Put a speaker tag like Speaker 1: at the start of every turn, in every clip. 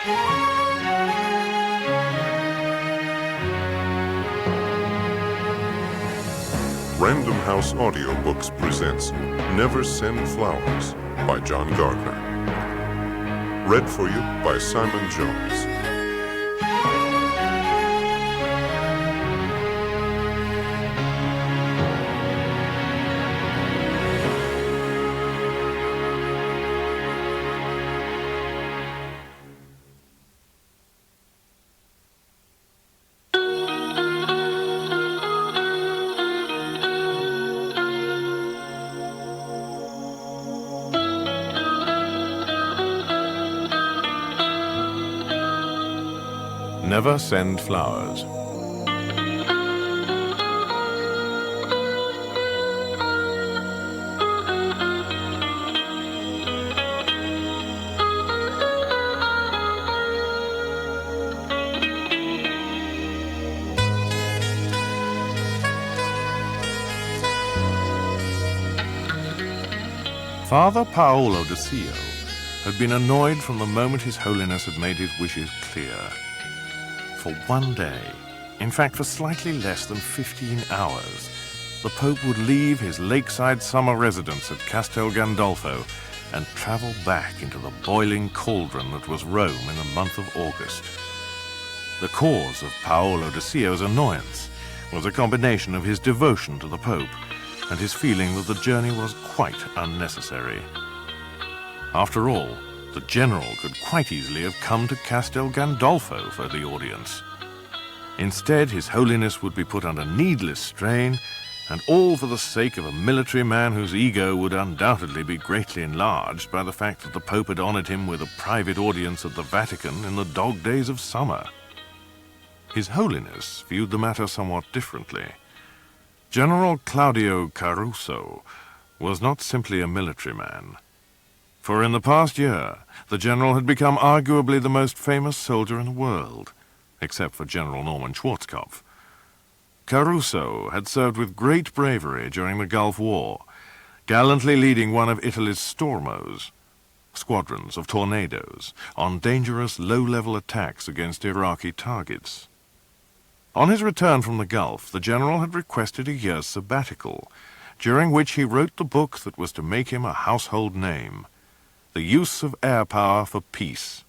Speaker 1: Random House Audiobooks presents Never Send Flowers by John Gardner. Read for you by Simon Jones.
Speaker 2: Never Send Flowers. Father Paolo de Sio had been annoyed from the moment His Holiness had made his wishes clear. For one day, in fact for slightly less than 15 hours, the Pope would leave his lakeside summer residence at Castel Gandolfo and travel back into the boiling cauldron that was Rome in the month of August. The cause of Paolo de Sio's annoyance was a combination of his devotion to the Pope and his feeling that the journey was quite unnecessary. After all, the general could quite easily have come to Castel Gandolfo for the audience. Instead, His Holiness would be put under needless strain, and all for the sake of a military man whose ego would undoubtedly be greatly enlarged by the fact that the Pope had honored him with a private audience at the Vatican in the dog days of summer. His Holiness viewed the matter somewhat differently. General Claudio Caruso was not simply a military man. For in the past year, the general had become arguably the most famous soldier in the world, except for General Norman Schwarzkopf. Caruso had served with great bravery during the Gulf War, gallantly leading one of Italy's Stormos, squadrons of tornadoes, on dangerous low-level attacks against Iraqi targets. On his return from the Gulf, the general had requested a year's sabbatical, during which he wrote the book that was to make him a household name, The Use of Air Power for Peace.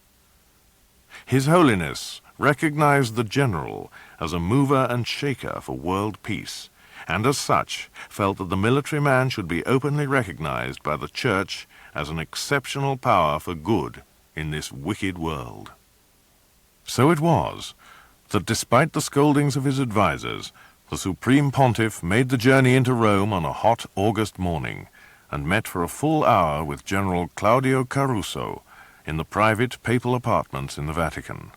Speaker 2: His Holiness recognized the general as a mover and shaker for world peace, and as such felt that the military man should be openly recognized by the Church as an exceptional power for good in this wicked world. So it was that despite the scoldings of his advisers, the Supreme Pontiff made the journey into Rome on a hot August morning, and met for a full hour with General Claudio Caruso in the private papal apartments in the Vatican.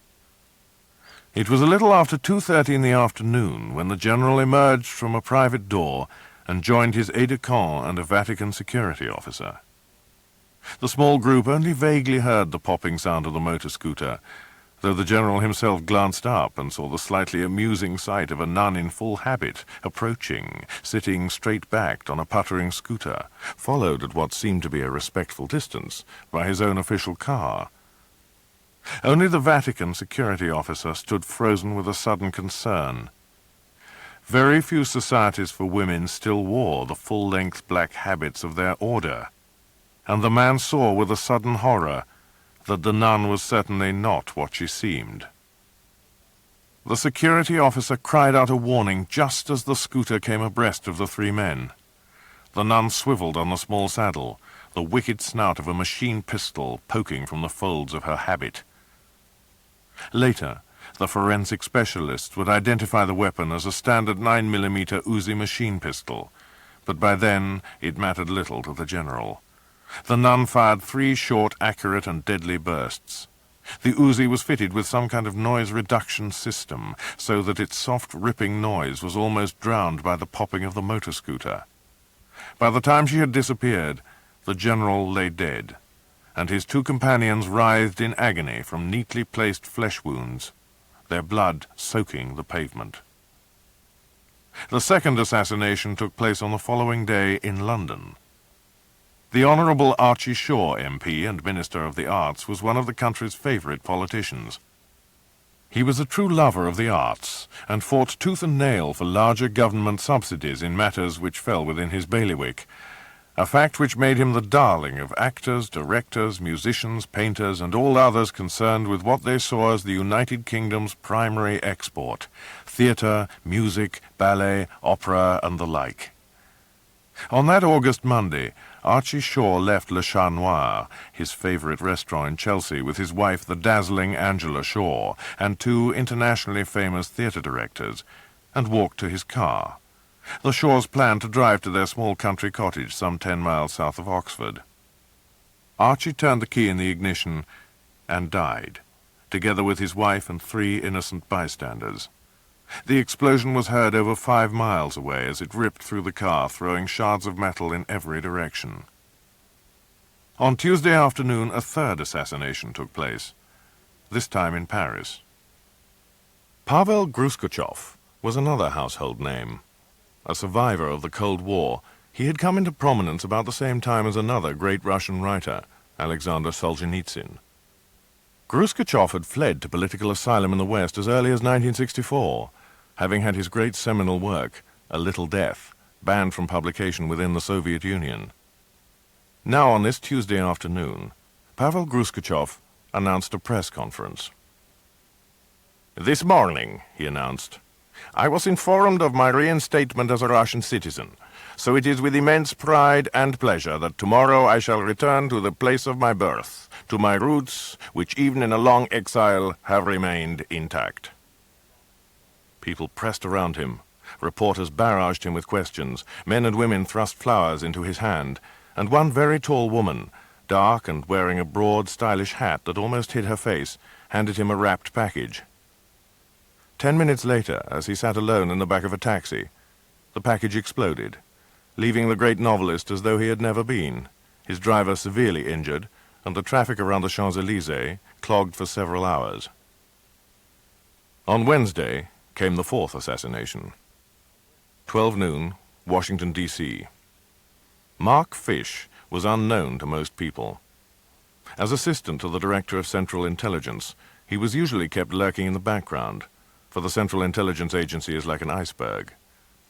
Speaker 2: It was a little after 2:30 in the afternoon when the general emerged from a private door and joined his aide-de-camp and a Vatican security officer. The small group only vaguely heard the popping sound of the motor scooter, though the general himself glanced up and saw the slightly amusing sight of a nun in full habit approaching, sitting straight-backed on a puttering scooter, followed at what seemed to be a respectful distance by his own official car. Only the Vatican security officer stood frozen with a sudden concern. Very few societies for women still wore the full-length black habits of their order, and the man saw with a sudden horror that the nun was certainly not what she seemed. The security officer cried out a warning just as the scooter came abreast of the three men. The nun swiveled on the small saddle, the wicked snout of a machine pistol poking from the folds of her habit. Later, the forensic specialists would identify the weapon as a standard 9mm Uzi machine pistol, but by then it mattered little to the general. The nun fired 3 short, accurate and deadly bursts. The Uzi was fitted with some kind of noise reduction system, so that its soft ripping noise was almost drowned by the popping of the motor scooter. By the time she had disappeared, the general lay dead, and his 2 companions writhed in agony from neatly placed flesh wounds, their blood soaking the pavement. The second assassination took place on the following day in London. The Honourable Archie Shaw MP and Minister of the Arts was one of the country's favourite politicians. He was a true lover of the arts and fought tooth and nail for larger government subsidies in matters which fell within his bailiwick, a fact which made him the darling of actors, directors, musicians, painters, and all others concerned with what they saw as the United Kingdom's primary export: theatre, music, ballet, opera, and the like. On that August Monday, Archie Shaw left Le Chat Noir, his favourite restaurant in Chelsea, with his wife, the dazzling Angela Shaw, and two internationally famous theatre directors, and walked to his car. The Shaws planned to drive to their small country cottage some 10 miles south of Oxford. Archie turned the key in the ignition and died, together with his wife and 3 innocent bystanders. The explosion was heard over 5 miles away as it ripped through the car, throwing shards of metal in every direction. On Tuesday afternoon, a third assassination took place, this time in Paris. Pavel Gruskotchov was another household name. A survivor of the Cold War, he had come into prominence about the same time as another great Russian writer, Alexander Solzhenitsyn. Gruskotchov had fled to political asylum in the West as early as 1964, having had his great seminal work, A Little Death, banned from publication within the Soviet Union. Now, on this Tuesday afternoon, Pavel Gruskotchov announced a press conference. "This morning," he announced, "I was informed of my reinstatement as a Russian citizen, so it is with immense pride and pleasure that tomorrow I shall return to the place of my birth, to my roots, which even in a long exile have remained intact." People pressed around him. Reporters barraged him with questions. Men and women thrust flowers into his hand, and one very tall woman, dark and wearing a broad, stylish hat that almost hid her face, handed him a wrapped package. 10 minutes later, as he sat alone in the back of a taxi, the package exploded, leaving the great novelist as though he had never been, his driver severely injured, and the traffic around the Champs-Élysées clogged for several hours. On Wednesday came the 4th assassination. 12 noon, Washington, D.C. Mark Fish was unknown to most people. As assistant to the Director of Central Intelligence, he was usually kept lurking in the background, for the Central Intelligence Agency is like an iceberg.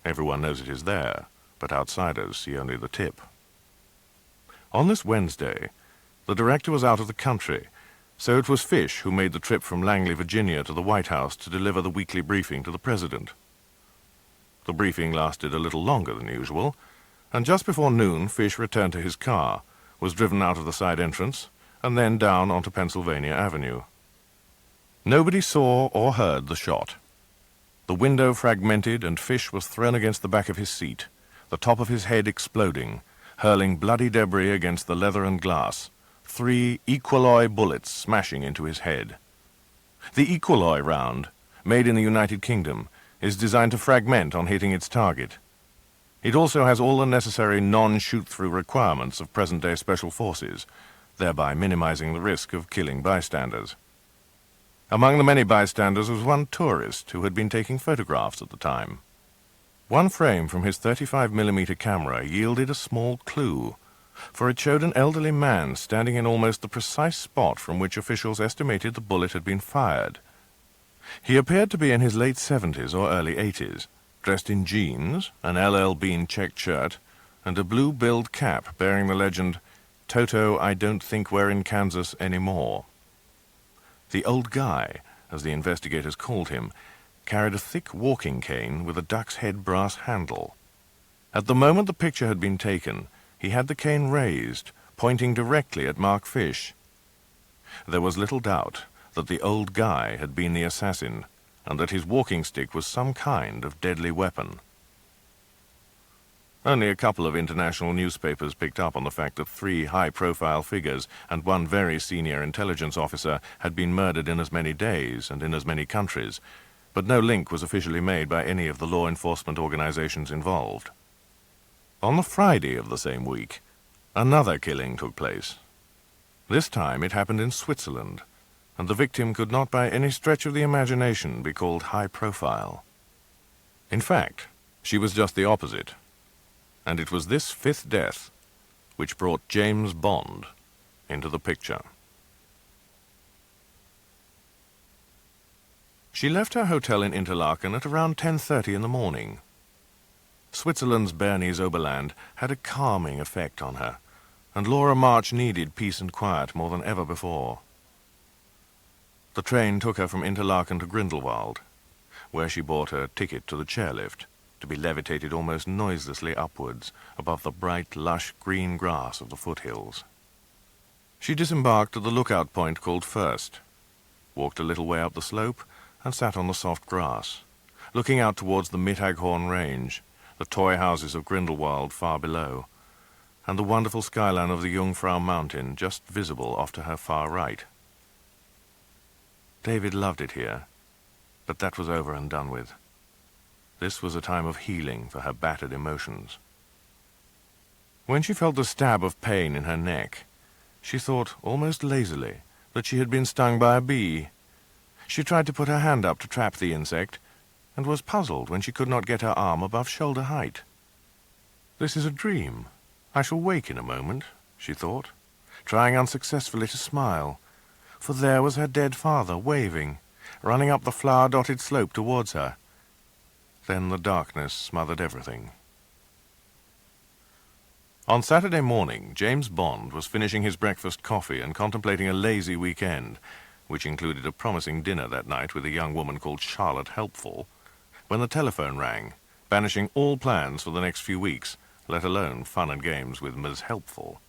Speaker 2: Everyone knows it is there, but outsiders see only the tip. On this Wednesday, the director was out of the country, so it was Fish who made the trip from Langley, Virginia to the White House to deliver the weekly briefing to the President. The briefing lasted a little longer than usual, and just before noon Fish returned to his car, was driven out of the side entrance, and then down onto Pennsylvania Avenue. Nobody saw or heard the shot. The window fragmented and Fish was thrown against the back of his seat, the top of his head exploding, hurling bloody debris against the leather and glass, 3 equaloy bullets smashing into his head. The equaloy round, made in the United Kingdom, is designed to fragment on hitting its target. It also has all the necessary non-shoot-through requirements of present-day special forces, thereby minimizing the risk of killing bystanders. Among the many bystanders was one tourist who had been taking photographs at the time. One frame from his 35mm camera yielded a small clue, for it showed an elderly man standing in almost the precise spot from which officials estimated the bullet had been fired. He appeared to be in his late 70s or early 80s, dressed in jeans, an LL Bean checked shirt, and a blue-billed cap bearing the legend, "Toto, I don't think we're in Kansas anymore." The old guy, as the investigators called him, carried a thick walking cane with a duck's head brass handle. At the moment the picture had been taken, he had the cane raised, pointing directly at Mark Fish. There was little doubt that the old guy had been the assassin, and that his walking stick was some kind of deadly weapon. Only a couple of international newspapers picked up on the fact that 3 high-profile figures and one very senior intelligence officer had been murdered in as many days and in as many countries, but no link was officially made by any of the law enforcement organizations involved. On the Friday of the same week, another killing took place. This time it happened in Switzerland, and the victim could not by any stretch of the imagination be called high-profile. In fact, she was just the opposite. And it was this 5th death, which brought James Bond into the picture. She left her hotel in Interlaken at around 10:30 in the morning. Switzerland's Bernese Oberland had a calming effect on her, and Laura March needed peace and quiet more than ever before. The train took her from Interlaken to Grindelwald, where she bought a ticket to the chairlift, to be levitated almost noiselessly upwards above the bright, lush green grass of the foothills. She disembarked at the lookout point called First, walked a little way up the slope, and sat on the soft grass, looking out towards the Mittaghorn Range, the toy houses of Grindelwald far below, and the wonderful skyline of the Jungfrau Mountain just visible off to her far right. David loved it here, but that was over and done with. This was a time of healing for her battered emotions. When she felt the stab of pain in her neck, she thought, almost lazily, that she had been stung by a bee. She tried to put her hand up to trap the insect, and was puzzled when she could not get her arm above shoulder height. "This is a dream. I shall wake in a moment," she thought, trying unsuccessfully to smile, for there was her dead father waving, running up the flower-dotted slope towards her. Then the darkness smothered everything. On Saturday morning, James Bond was finishing his breakfast coffee and contemplating a lazy weekend, which included a promising dinner that night with a young woman called Charlotte Helpful, when the telephone rang, banishing all plans for the next few weeks, let alone fun and games with Ms. Helpful.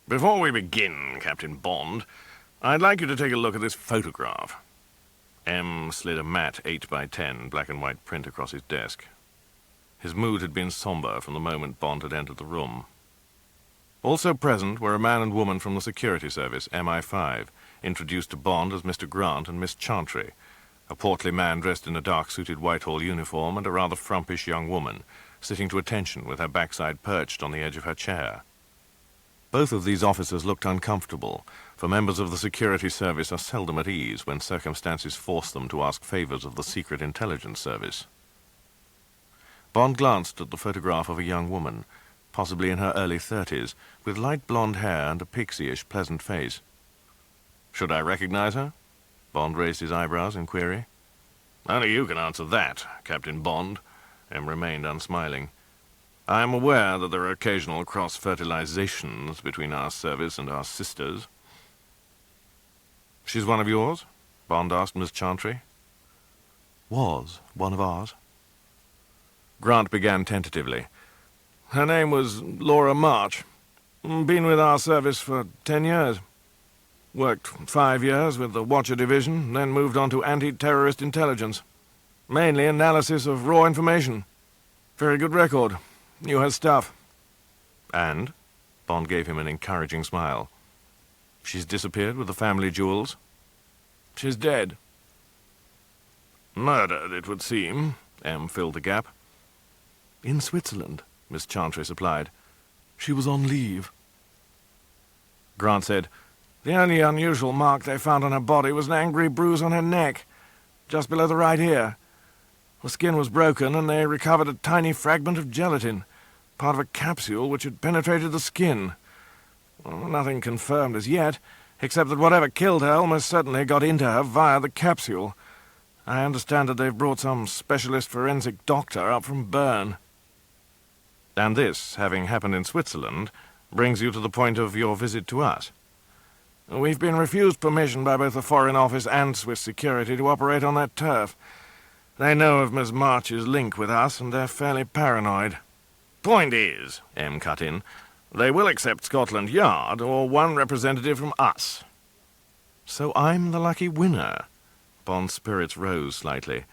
Speaker 2: "Before we begin, Captain Bond, I'd like you to take a look at this photograph." M slid a matte 8x10 black and white print across his desk. His mood had been somber from the moment Bond had entered the room. Also present were a man and woman from the security service, MI5, introduced to Bond as Mr. Grant and Miss Chantry, a portly man dressed in a dark-suited Whitehall uniform, and a rather frumpish young woman, sitting to attention with her backside perched on the edge of her chair. Both of these officers looked uncomfortable, for members of the security service are seldom at ease when circumstances force them to ask favors of the Secret Intelligence Service. Bond glanced at the photograph of a young woman, possibly in her early 30s, with light blonde hair and a pixie-ish pleasant face. "Should I recognize her?" Bond raised his eyebrows in query. "Only you can answer that, Captain Bond," M remained unsmiling. "I am aware that there are occasional cross-fertilizations between our service and our sisters." "She's one of yours?" Bond asked Miss Chantry. "Was one of ours." Grant began tentatively. "Her name was Laura March. Been with our service for 10 years. Worked 5 years with the Watcher Division, then moved on to anti-terrorist intelligence. Mainly analysis of raw information. Very good record. Knew her stuff." "And?" Bond gave him an encouraging smile. "She's disappeared with the family jewels?" "She's dead." "Murdered, it would seem," M filled the gap. "In Switzerland," Miss Chantry supplied. "She was on leave." Grant said, "The only unusual mark they found on her body was an angry bruise on her neck, just below the right ear. The skin was broken, and they recovered a tiny fragment of gelatin, part of a capsule which had penetrated the skin. Well, nothing confirmed as yet, except that whatever killed her almost certainly got into her via the capsule. I understand that they've brought some specialist forensic doctor up from Bern." "And this, having happened in Switzerland, brings you to the point of your visit to us?" "We've been refused permission by both the Foreign Office and Swiss security to operate on that turf. They know of Miss March's link with us, and they're fairly paranoid." "Point is," M cut in, "they will accept Scotland Yard or one representative from us." "So I'm the lucky winner." Bond's spirits rose slightly.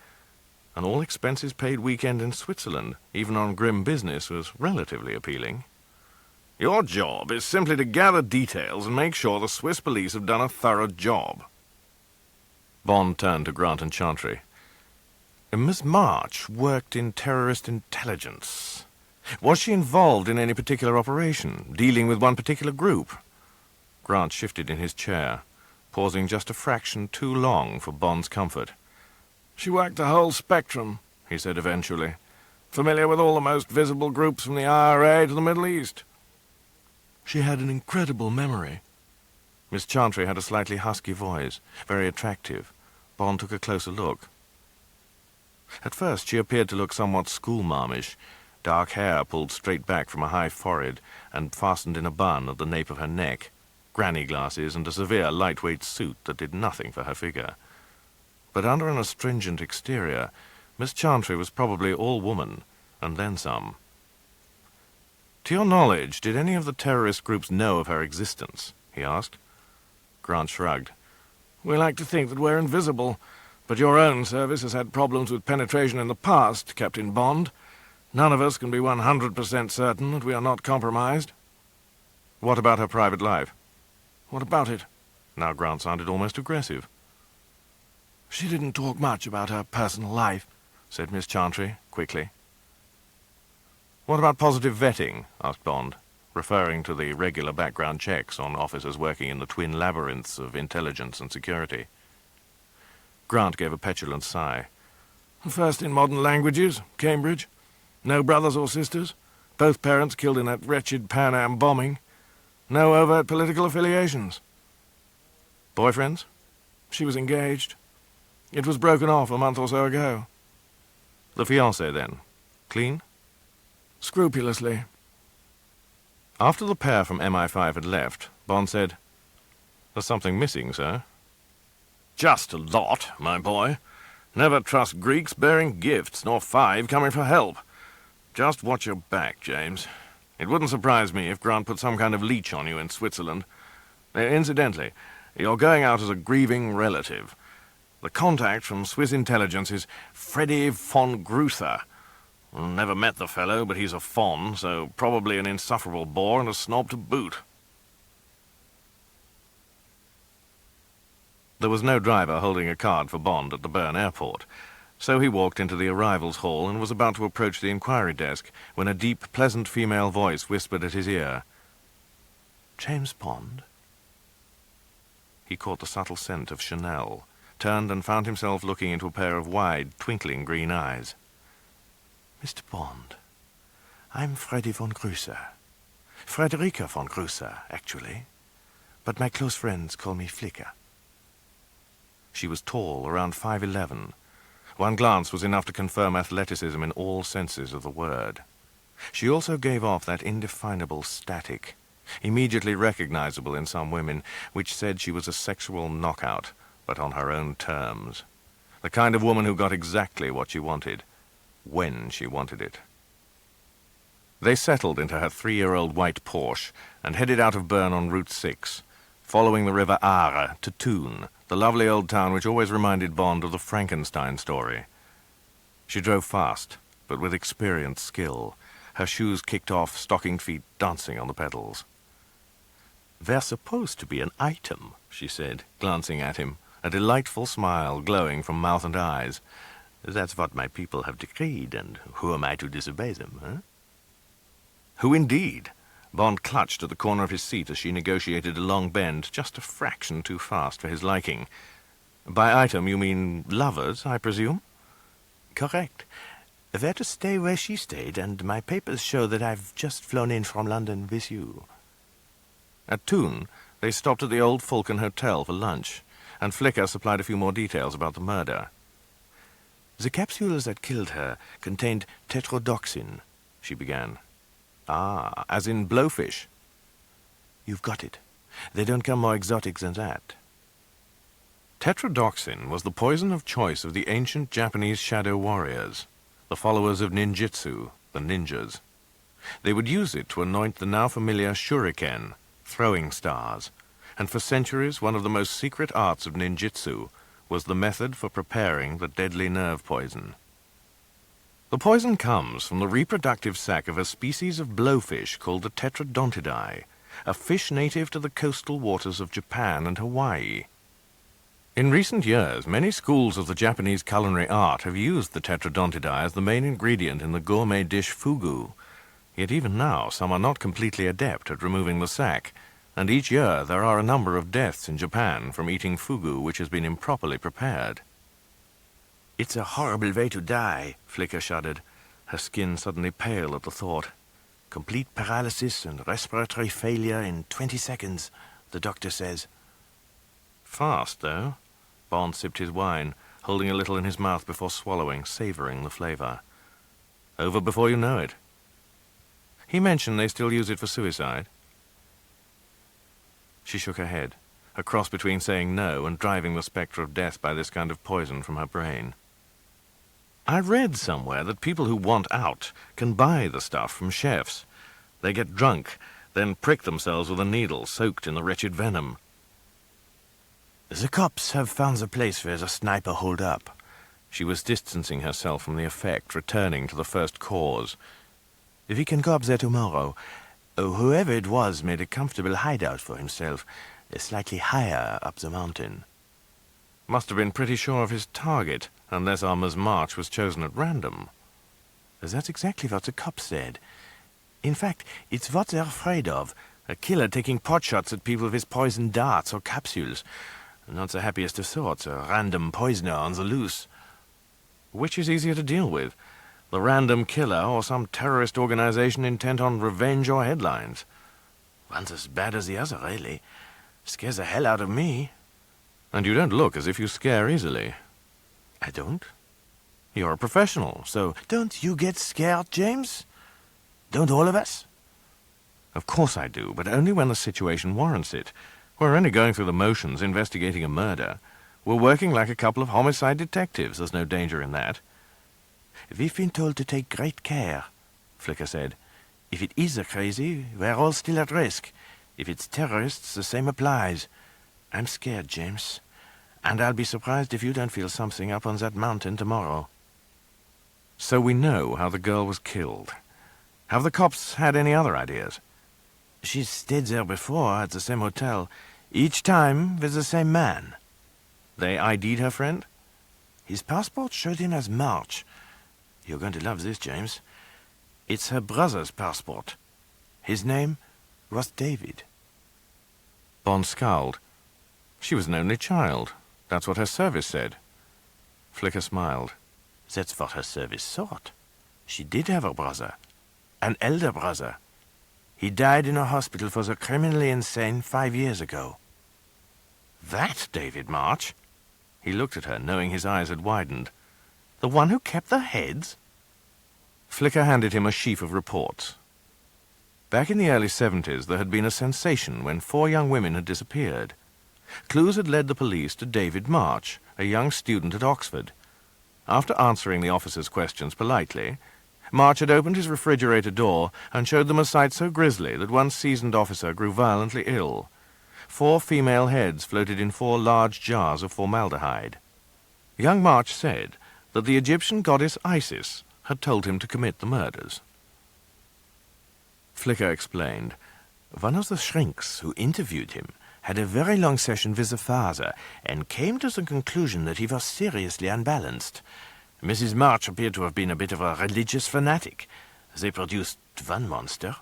Speaker 2: An all-expenses-paid weekend in Switzerland, even on grim business, was relatively appealing. "Your job is simply to gather details and make sure the Swiss police have done a thorough job." Bond turned to Grant and Chantry. "Miss March worked in terrorist intelligence. Was she involved in any particular operation, dealing with one particular group?" Grant shifted in his chair, pausing just a fraction too long for Bond's comfort. "She worked the whole spectrum," he said eventually. Familiar with all the most visible groups from the IRA to the Middle East. She had an incredible memory. Miss Chantry had a slightly husky voice, very attractive. Bond took a closer look. At first she appeared to look somewhat schoolmarmish, dark hair pulled straight back from a high forehead and fastened in a bun at the nape of her neck, granny glasses and a severe lightweight suit that did nothing for her figure. But under an astringent exterior, Miss Chantry was probably all woman, and then some. To your knowledge, did any of the terrorist groups know of her existence? He asked. Grant shrugged. We like to think that we're invisible, but your own service has had problems with penetration in the past, Captain Bond. None of us can be 100% certain that we are not compromised. What about her private life? What about it? Now Grant sounded almost aggressive. She didn't talk much about her personal life, said Miss Chantry, quickly. What about positive vetting? Asked Bond, referring to the regular background checks on officers working in the twin labyrinths of intelligence and security. Grant gave a petulant sigh. First in modern languages, Cambridge. No brothers or sisters. Both parents killed in that wretched Pan Am bombing. No overt political affiliations. Boyfriends? She was engaged. It was broken off a month or so ago. The fiancé, then? Clean? Scrupulously. After the pair from MI5 had left, Bond said, There's something missing, sir. Just a lot, my boy. Never trust Greeks bearing gifts, nor five coming for help. Just watch your back, James. It wouldn't surprise me if Grant put some kind of leech on you in Switzerland. Incidentally, you're going out as a grieving relative. The contact from Swiss intelligence is Freddy von Gruther. Never met the fellow, but he's a Fon, so probably an insufferable bore and a snob to boot. There was no driver holding a card for Bond at the Bern airport, so he walked into the arrivals hall and was about to approach the inquiry desk when a deep, pleasant female voice whispered at his ear, James Bond? He caught the subtle scent of Chanel, turned and found himself looking into a pair of wide, twinkling green eyes. Mr. Bond, I'm Freddy von Gruther. Frederica von Gruther, actually. But my close friends call me Flicker. She was tall, around 5'11". One glance was enough to confirm athleticism in all senses of the word. She also gave off that indefinable static, immediately recognizable in some women, which said she was a sexual knockout, but on her own terms. The kind of woman who got exactly what she wanted, when she wanted it. They settled into her 3-year-old white Porsche and headed out of Bern on Route 6, following the River Aare to Thun, the lovely old town which always reminded Bond of the Frankenstein story. She drove fast, but with experienced skill, her shoes kicked off, stockinged feet dancing on the pedals. They're supposed to be an item, she said, glancing at him, a delightful smile glowing from mouth and eyes. That's what my people have decreed, and who am I to disobey them, huh? Who indeed? Bond clutched at the corner of his seat as she negotiated a long bend, just a fraction too fast for his liking. By item, you mean lovers, I presume? Correct. They're to stay where she stayed, and my papers show that I've just flown in from London with you. At Thun, they stopped at the Old Falcon Hotel for lunch, and Flicker supplied a few more details about the murder. The capsules that killed her contained tetrodotoxin, she began. Ah, as in blowfish. You've got it. They don't come more exotic than that. Tetrodotoxin was the poison of choice of the ancient Japanese shadow warriors, the followers of ninjutsu, the ninjas. They would use it to anoint the now familiar shuriken, throwing stars, and for centuries one of the most secret arts of ninjutsu was the method for preparing the deadly nerve poison. The poison comes from the reproductive sac of a species of blowfish called the Tetradontidae, a fish native to the coastal waters of Japan and Hawaii. In recent years, many schools of the Japanese culinary art have used the Tetradontidae as the main ingredient in the gourmet dish fugu. Yet even now, some are not completely adept at removing the sac, and each year there are a number of deaths in Japan from eating fugu which has been improperly prepared. It's a horrible way to die, Flicker shuddered. her skin suddenly pale at the thought. "Complete paralysis and respiratory failure in 20 seconds, the doctor says." Fast, though. Bond sipped his wine, holding a little in his mouth before swallowing, savouring the flavour. Over before you know it. He mentioned they still use it for suicide. She shook her head, a cross between saying no and driving the spectre of death by this kind of poison from her brain. "I read somewhere that people who want out can buy the stuff from chefs. They get drunk, then prick themselves with a needle soaked in the wretched venom." "The cops have found the place where the sniper holed up." She was distancing herself from the effect, returning to the first cause. "We can go up there tomorrow. Whoever it was made a comfortable hideout for himself, slightly higher up the mountain." Must have been pretty sure of his target, unless Armour's March was chosen at random. That's exactly what the cops said. In fact, it's what they're afraid of. A killer taking potshots at people with his poisoned darts or capsules. Not the happiest of thoughts, a random poisoner on the loose. Which is easier to deal with? The random killer or some terrorist organization intent on revenge or headlines? One's as bad as the other, really. Scares the hell out of me. And you don't look as if you scare easily. I don't? You're a professional, so don't you get scared, James? Don't all of us? Of course I do, but only when the situation warrants it. We're only going through the motions, investigating a murder. We're working like a couple of homicide detectives. There's no danger in that. We've been told to take great care, Flicker said. If it is a crazy, we're all still at risk. If it's terrorists, the same applies. I'm scared, James. And I'll be surprised if you don't feel something up on that mountain tomorrow. So we know how the girl was killed. Have the cops had any other ideas? She's stayed there before, at the same hotel, each time with the same man. They ID'd her friend? His passport showed him as March. You're going to love this, James. It's her brother's passport. His name was David. Bond scowled. She was an only child. That's what her service said. Flicker smiled. That's what her service thought. She did have a brother. An elder brother. He died in a hospital for the criminally insane 5 years ago. That David March? He looked at her, knowing his eyes had widened. The one who kept the heads? Flicker handed him a sheaf of reports. Back in the early 70s, there had been a sensation when 4 young women had disappeared. Clues had led the police to David March, a young student at Oxford. After answering the officer's questions politely, March had opened his refrigerator door and showed them a sight so grisly that one seasoned officer grew violently ill. 4 female heads floated in 4 large jars of formaldehyde. Young March said that the Egyptian goddess Isis had told him to commit the murders. Flicker explained. One of the shrinks who interviewed him had a very long session with the father and came to the conclusion that he was seriously unbalanced. Mrs. March appeared to have been a bit of a religious fanatic. They produced one monster.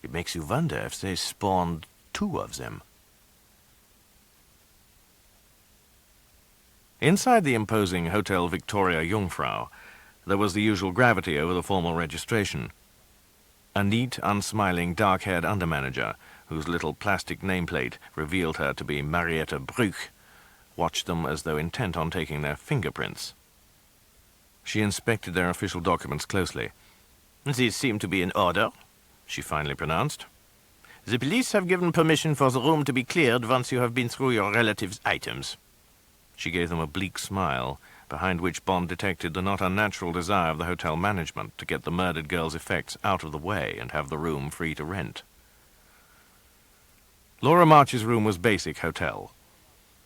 Speaker 2: It makes you wonder if they spawned 2 of them. Inside the imposing Hotel Victoria Jungfrau, there was the usual gravity over the formal registration. A neat, unsmiling, dark-haired undermanager, whose little plastic nameplate revealed her to be Marietta Bruch, watched them as though intent on taking their fingerprints. She inspected their official documents closely. These seem to be in order, she finally pronounced. The police have given permission for the room to be cleared once you have been through your relatives' items. She gave them a bleak smile, behind which Bond detected the not unnatural desire of the hotel management to get the murdered girl's effects out of the way and have the room free to rent. Laura March's room was basic hotel.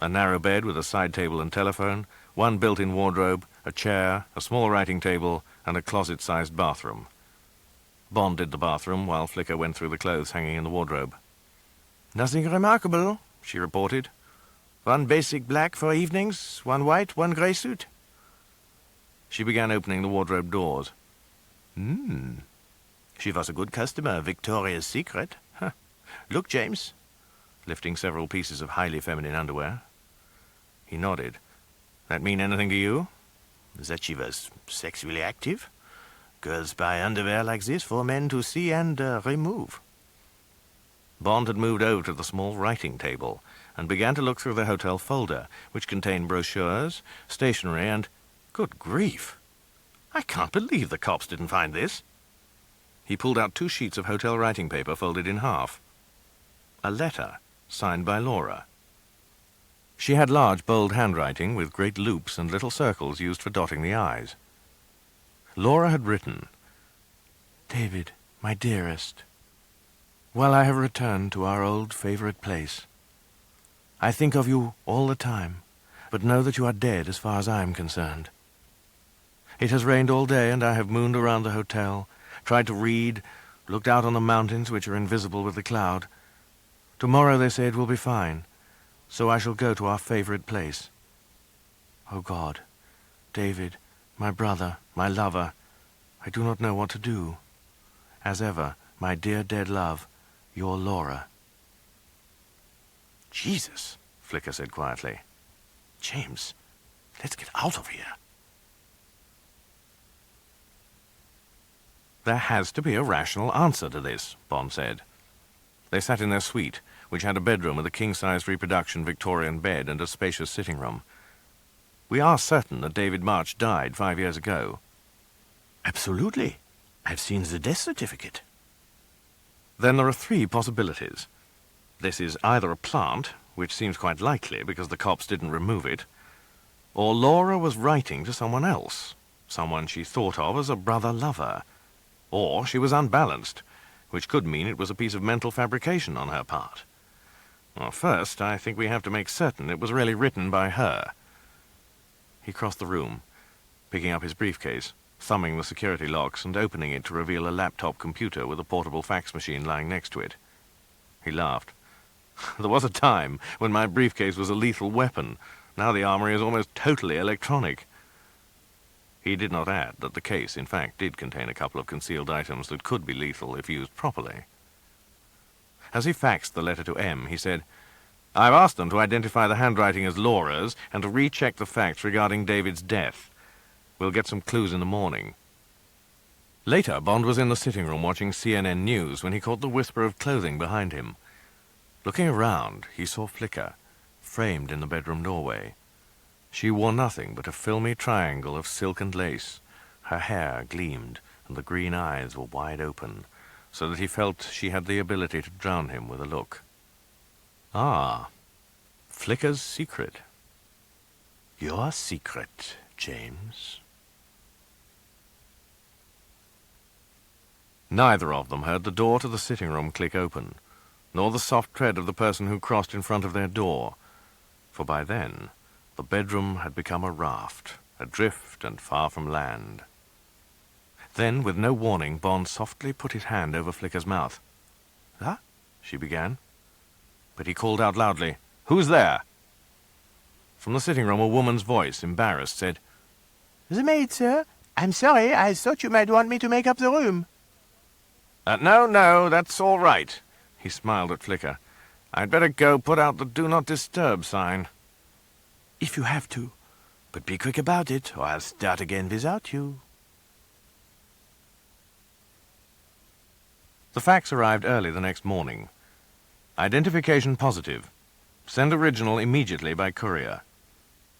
Speaker 2: A narrow bed with a side table and telephone, 1 built-in wardrobe, a chair, a small writing table, and a closet-sized bathroom. Bond did the bathroom while Flicker went through the clothes hanging in the wardrobe. Nothing remarkable, she reported. 1 basic black for evenings, 1 white, 1 grey suit. She began opening the wardrobe doors. She was a good customer, Victoria's Secret. Huh. Look, James, lifting several pieces of highly feminine underwear. He nodded. That mean anything to you? That she was sexually active? Girls buy underwear like this for men to see and remove. Bond had moved over to the small writing table and began to look through the hotel folder, which contained brochures, stationery, and... Good grief! I can't believe the cops didn't find this. He pulled out 2 sheets of hotel writing paper folded in half. A letter, signed by Laura. She had large, bold handwriting with great loops and little circles used for dotting the I's. Laura had written, "David, my dearest, well, I have returned to our old favorite place. I think of you all the time, but know that you are dead as far as I am concerned. It has rained all day, and I have mooned around the hotel, tried to read, looked out on the mountains which are invisible with the cloud. Tomorrow, they say, it will be fine, so I shall go to our favorite place. Oh God, David, my brother, my lover, I do not know what to do. As ever, my dear dead love, your Laura." "Jesus," Flicker said quietly. "James, let's get out of here." "There has to be a rational answer to this," Bond said. They sat in their suite, which had a bedroom with a king-size reproduction Victorian bed and a spacious sitting room. "We are certain that David March died 5 years ago." "Absolutely. I've seen the death certificate." "Then there are 3 possibilities. This is either a plant, which seems quite likely because the cops didn't remove it, or Laura was writing to someone else, someone she thought of as a brother-lover, or she was unbalanced, which could mean it was a piece of mental fabrication on her part. Well, first, I think we have to make certain it was really written by her." He crossed the room, picking up his briefcase, thumbing the security locks and opening it to reveal a laptop computer with a portable fax machine lying next to it. He laughed. "There was a time when my briefcase was a lethal weapon. Now the armory is almost totally electronic." He did not add that the case, in fact, did contain a couple of concealed items that could be lethal if used properly. As he faxed the letter to M, he said, "I've asked them to identify the handwriting as Laura's and to recheck the facts regarding David's death. We'll get some clues in the morning." Later, Bond was in the sitting room watching CNN News when he caught the whisper of clothing behind him. Looking around, he saw Flicker, framed in the bedroom doorway. She wore nothing but a filmy triangle of silk and lace. Her hair gleamed, and the green eyes were wide open, so that he felt she had the ability to drown him with a look. Ah, Flicker's secret. Your secret, James. Neither of them heard the door to the sitting room click open, nor the soft tread of the person who crossed in front of their door, for by then the bedroom had become a raft, adrift and far from land. Then, with no warning, Bond softly put his hand over Flicker's mouth. "Ah?" she began. But he called out loudly, "Who's there?" From the sitting room a woman's voice, embarrassed, said,
Speaker 3: "The maid, sir. I'm sorry, I thought you might want me to make up the room."
Speaker 2: No, that's all right." He smiled at Flicker. "I'd better go put out the Do Not Disturb sign."
Speaker 3: "If you have to. But be quick about it, or I'll start again without you."
Speaker 2: The fax arrived early the next morning. Identification positive. Send original immediately by courier.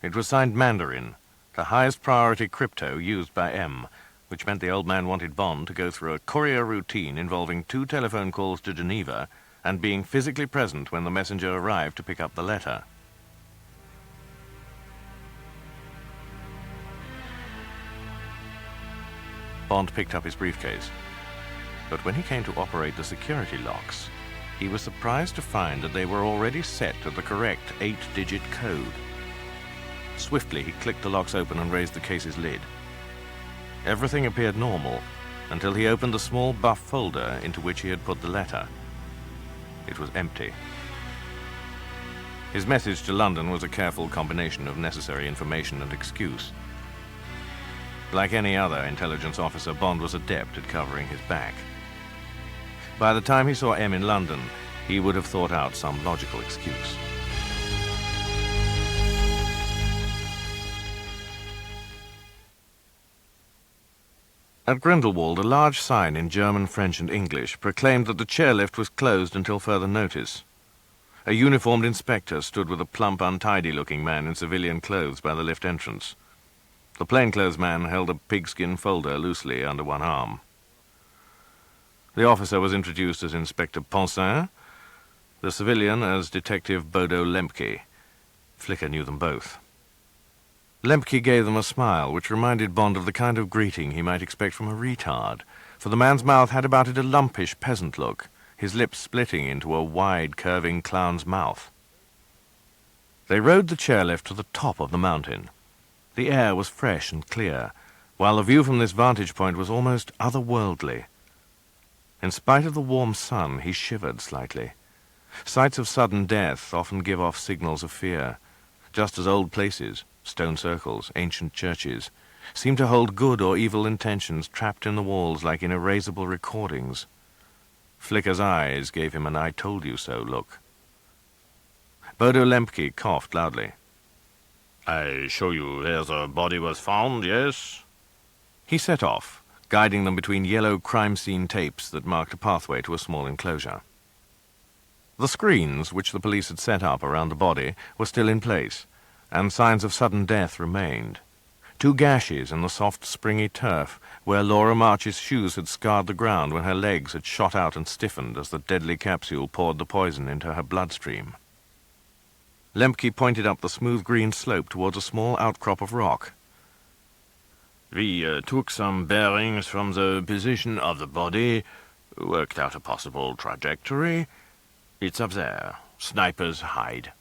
Speaker 2: It was signed Mandarin, the highest priority crypto used by M, which meant the old man wanted Bond to go through a courier routine involving 2 telephone calls to Geneva and being physically present when the messenger arrived to pick up the letter. Bond picked up his briefcase. But when he came to operate the security locks, he was surprised to find that they were already set to the correct 8-digit code. Swiftly, he clicked the locks open and raised the case's lid. Everything appeared normal until he opened the small buff folder into which he had put the letter. It was empty. His message to London was a careful combination of necessary information and excuse. Like any other intelligence officer, Bond was adept at covering his back. By the time he saw M in London, he would have thought out some logical excuse. At Grindelwald, a large sign in German, French, and English proclaimed that the chairlift was closed until further notice. A uniformed inspector stood with a plump, untidy-looking man in civilian clothes by the lift entrance. The plainclothes man held a pigskin folder loosely under one arm. The officer was introduced as Inspector Ponsin, the civilian as Detective Bodo Lemke. Flicker knew them both. Lemke gave them a smile which reminded Bond of the kind of greeting he might expect from a retard, for the man's mouth had about it a lumpish peasant look, his lips splitting into a wide, curving clown's mouth. They rode the chairlift to the top of the mountain. The air was fresh and clear, while the view from this vantage point was almost otherworldly. In spite of the warm sun, he shivered slightly. Sights of sudden death often give off signals of fear, just as old places, stone circles, ancient churches, seem to hold good or evil intentions trapped in the walls like in erasable recordings. Flicker's eyes gave him an I-told-you-so look. Bodo Lemke coughed loudly.
Speaker 3: I show you where the body was found, yes?
Speaker 2: He set off, guiding them between yellow crime scene tapes that marked a pathway to a small enclosure. The screens, which the police had set up around the body, were still in place, and signs of sudden death remained. 2 gashes in the soft, springy turf, where Laura March's shoes had scarred the ground when her legs had shot out and stiffened as the deadly capsule poured the poison into her bloodstream. Lemke pointed up the smooth green slope towards a small outcrop of rock.
Speaker 3: We took some bearings from the position of the body, worked out a possible trajectory. It's up there. Sniper's hide.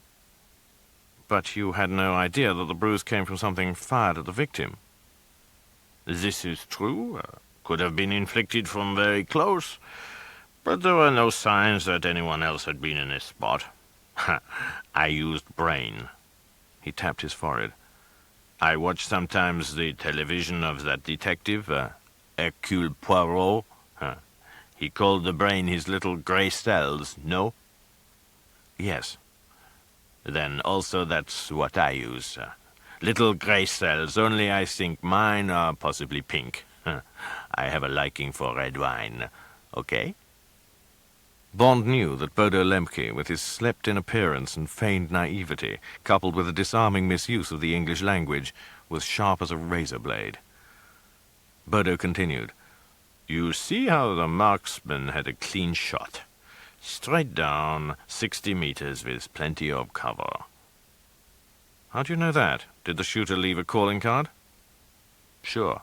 Speaker 2: But you had no idea that the bruise came from something fired at the victim.
Speaker 3: This is true. Could have been inflicted from very close, but there were no signs that anyone else had been in this spot. I used brain.
Speaker 2: He tapped his forehead.
Speaker 3: I watch sometimes the television of that detective, Hercule Poirot. He called the brain his little grey cells, no?
Speaker 2: Yes.
Speaker 3: Then also that's what I use. Little grey cells, only I think mine are possibly pink. I have a liking for red wine. Okay?
Speaker 2: Bond knew that Bodo Lemke, with his slept-in appearance and feigned naivety, coupled with a disarming misuse of the English language, was sharp as a razor blade. Bodo continued. You see how the marksman had a clean shot. Straight down, 60 meters with plenty of cover. How do you know that? Did the shooter leave a calling card?
Speaker 3: Sure.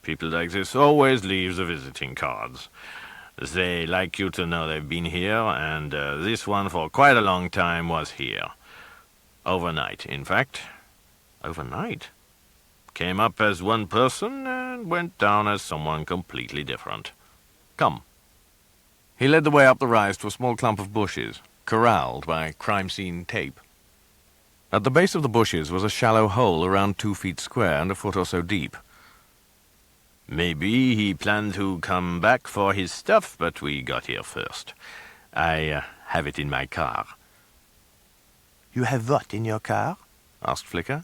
Speaker 3: People like this always leave the visiting cards. They like you to know they've been here, and this one for quite a long time was here. Overnight, in fact.
Speaker 2: Overnight?
Speaker 3: Came up as one person and went down as someone completely different. Come.
Speaker 2: He led the way up the rise to a small clump of bushes, corralled by crime scene tape. At the base of the bushes was a shallow hole around 2 feet square and a foot or so deep.
Speaker 3: Maybe he planned to come back for his stuff, but we got here first. I have it in my car.
Speaker 2: You have what in your car? Asked Flicker.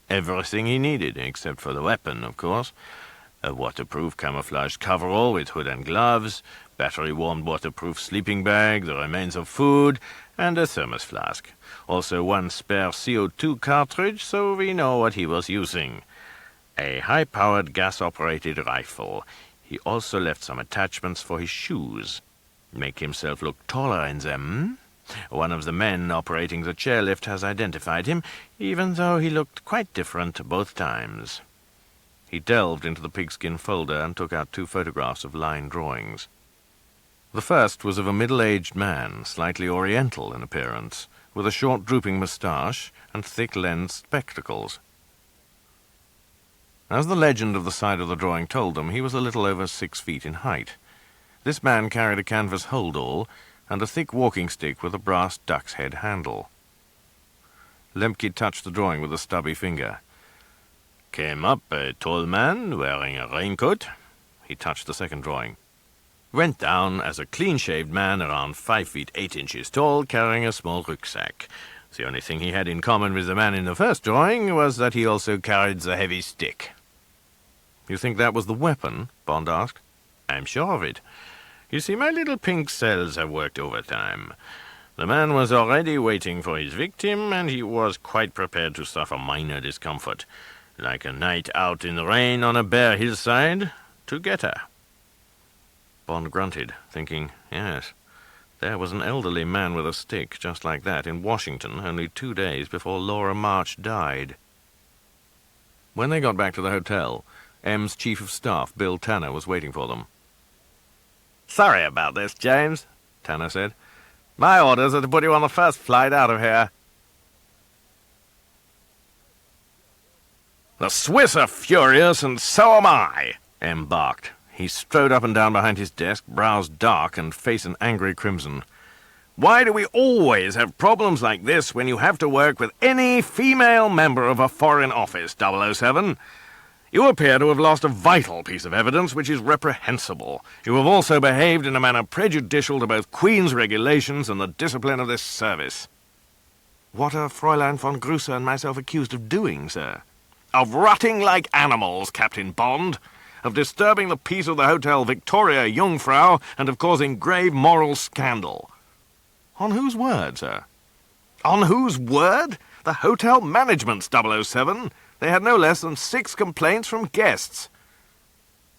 Speaker 3: Everything he needed, except for the weapon, of course. A waterproof camouflage coverall with hood and gloves, battery-warmed waterproof sleeping bag, the remains of food, and a thermos flask. Also 1 spare CO2 cartridge, so we know what he was using. A high-powered gas-operated rifle. He also left some attachments for his shoes. Make himself look taller in them. One of the men operating the chairlift has identified him, even though he looked quite different both times. He delved into the pigskin folder and took out 2 photographs of line drawings. The first was of a middle-aged man, slightly oriental in appearance, with a short drooping moustache and thick-lensed spectacles. As the legend of the side of the drawing told them, he was a little over 6 feet in height. This man carried a canvas holdall and a thick walking stick with a brass duck's head handle. Lemke touched the drawing with a stubby finger. Came up a tall man wearing a raincoat. He touched the second drawing. Went down as a clean-shaved man around 5 feet 8 inches tall, carrying a small rucksack. The only thing he had in common with the man in the first drawing was that he also carried the heavy stick. You think that was the weapon? Bond asked. I'm sure of it. You see, my little pink cells have worked overtime. The man was already waiting for his victim, and he was quite prepared to suffer minor discomfort, like a night out in the rain on a bare hillside, to get her. Bond grunted, thinking, yes, there was an elderly man with a stick just like that in Washington only 2 days before Laura March died. When they got back to the hotel, M's Chief of Staff, Bill Tanner, was waiting for them. Sorry about this, James, Tanner said. My orders are to put you on the first flight out of here. The Swiss are furious, and so am I, M barked. He strode up and down behind his desk, brows dark and face an angry crimson. Why do we always have problems like this when you have to work with any female member of a foreign office, 007? You appear to have lost a vital piece of evidence which is reprehensible. You have also behaved in a manner prejudicial to both Queen's regulations and the discipline of this service. What are Fräulein von Grusse and myself accused of doing, sir? Of rutting like animals, Captain Bond. Of disturbing the peace of the Hotel Victoria Jungfrau, and of causing grave moral scandal. On whose word, sir? On whose word? The hotel management's, 007. They had no less than 6 complaints from guests.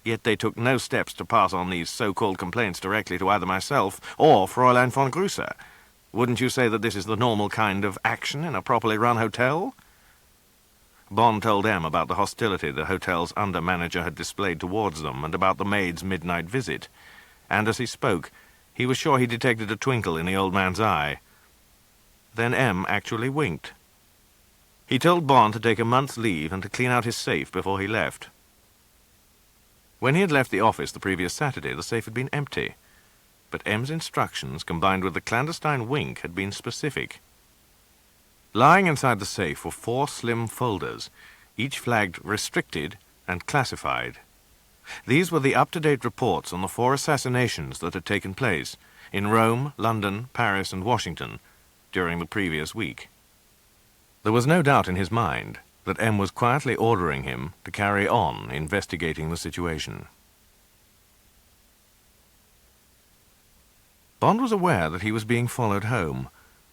Speaker 3: Yet they took no steps to pass on these so-called complaints directly to either myself or Fräulein von Grusse. Wouldn't you say that this is the normal kind of action in a properly run hotel? Bond told M about the hostility the hotel's under-manager had displayed towards them and about the maid's midnight visit. And as he spoke, he was sure he detected a twinkle in the old man's eye. Then M actually winked. He told Bond to take a month's leave and to clean out his safe before he left. When he had left the office the previous Saturday, the safe had been empty. But M's instructions, combined with the clandestine wink, had been specific. Lying inside the safe were 4 slim folders, each flagged restricted and classified. These were the up-to-date reports on the 4 assassinations that had taken place in Rome, London, Paris, and Washington during the previous week. There was no doubt in his mind that M was quietly ordering him to carry on investigating the situation. Bond was aware that he was being followed home,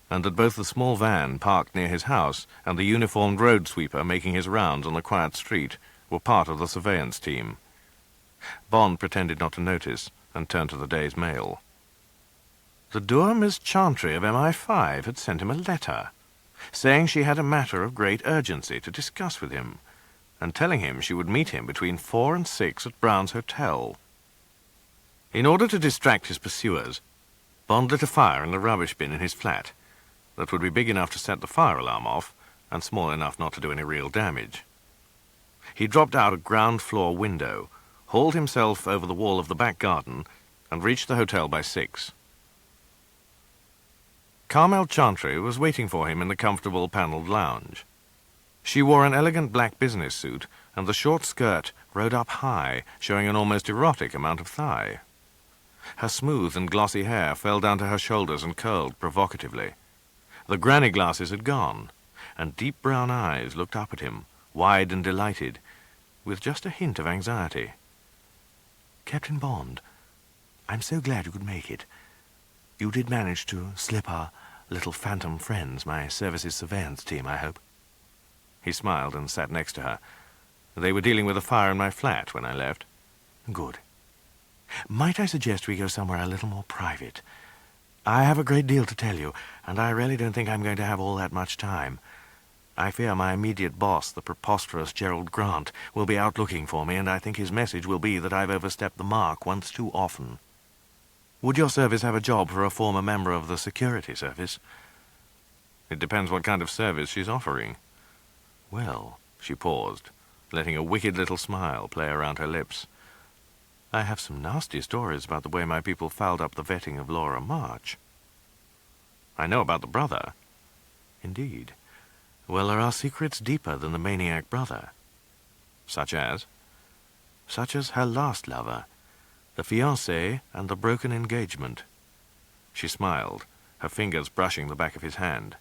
Speaker 3: and that both the small van parked near his house and the uniformed road sweeper making his rounds on the quiet street were part of the surveillance team. Bond pretended not to notice and turned to the day's mail. The dour Miss Chantry of MI5 had sent him a letter, saying she had a matter of great urgency to discuss with him, and telling him she would meet him between 4 and 6 at Brown's Hotel. In order to distract his pursuers, Bond lit a fire in the rubbish bin in his flat that would be big enough to set the fire alarm off and small enough not to do any real damage. He dropped out a ground-floor window, hauled himself over the wall of the back garden, and reached the hotel by 6. Carmel Chantry was waiting for him in the comfortable panelled lounge. She wore an elegant black business suit, and the short skirt rode up high, showing an almost erotic amount of thigh. Her smooth and glossy hair fell down to her shoulders and curled provocatively. The granny glasses had gone, and deep brown eyes looked up at him, wide and delighted, with just a hint of anxiety. "Captain Bond, I'm so glad you could make it. You did manage to slip our little phantom friends, my services surveillance team, I hope." He smiled and sat next to her. "They were dealing with a fire in my flat when I left." "Good. Might I suggest we go somewhere a little more private? I have a great deal to tell you, and I really don't think I'm going to have all that much time. I fear my immediate boss, the preposterous Gerald Grant, will be out looking for me, and I think his message will be that I've overstepped the mark once too often. Would your service have a job for a former member of the security service?" "It depends what kind of service she's offering." "Well," she paused, letting a wicked little smile play around her lips, "I have some nasty stories about the way my people fouled up the vetting of Laura March." "I know about the brother." "Indeed. Well, there are secrets deeper than the maniac brother." "Such as?" "Such as her last lover, the fiancé, and the broken engagement." She smiled, her fingers brushing the back of his hand.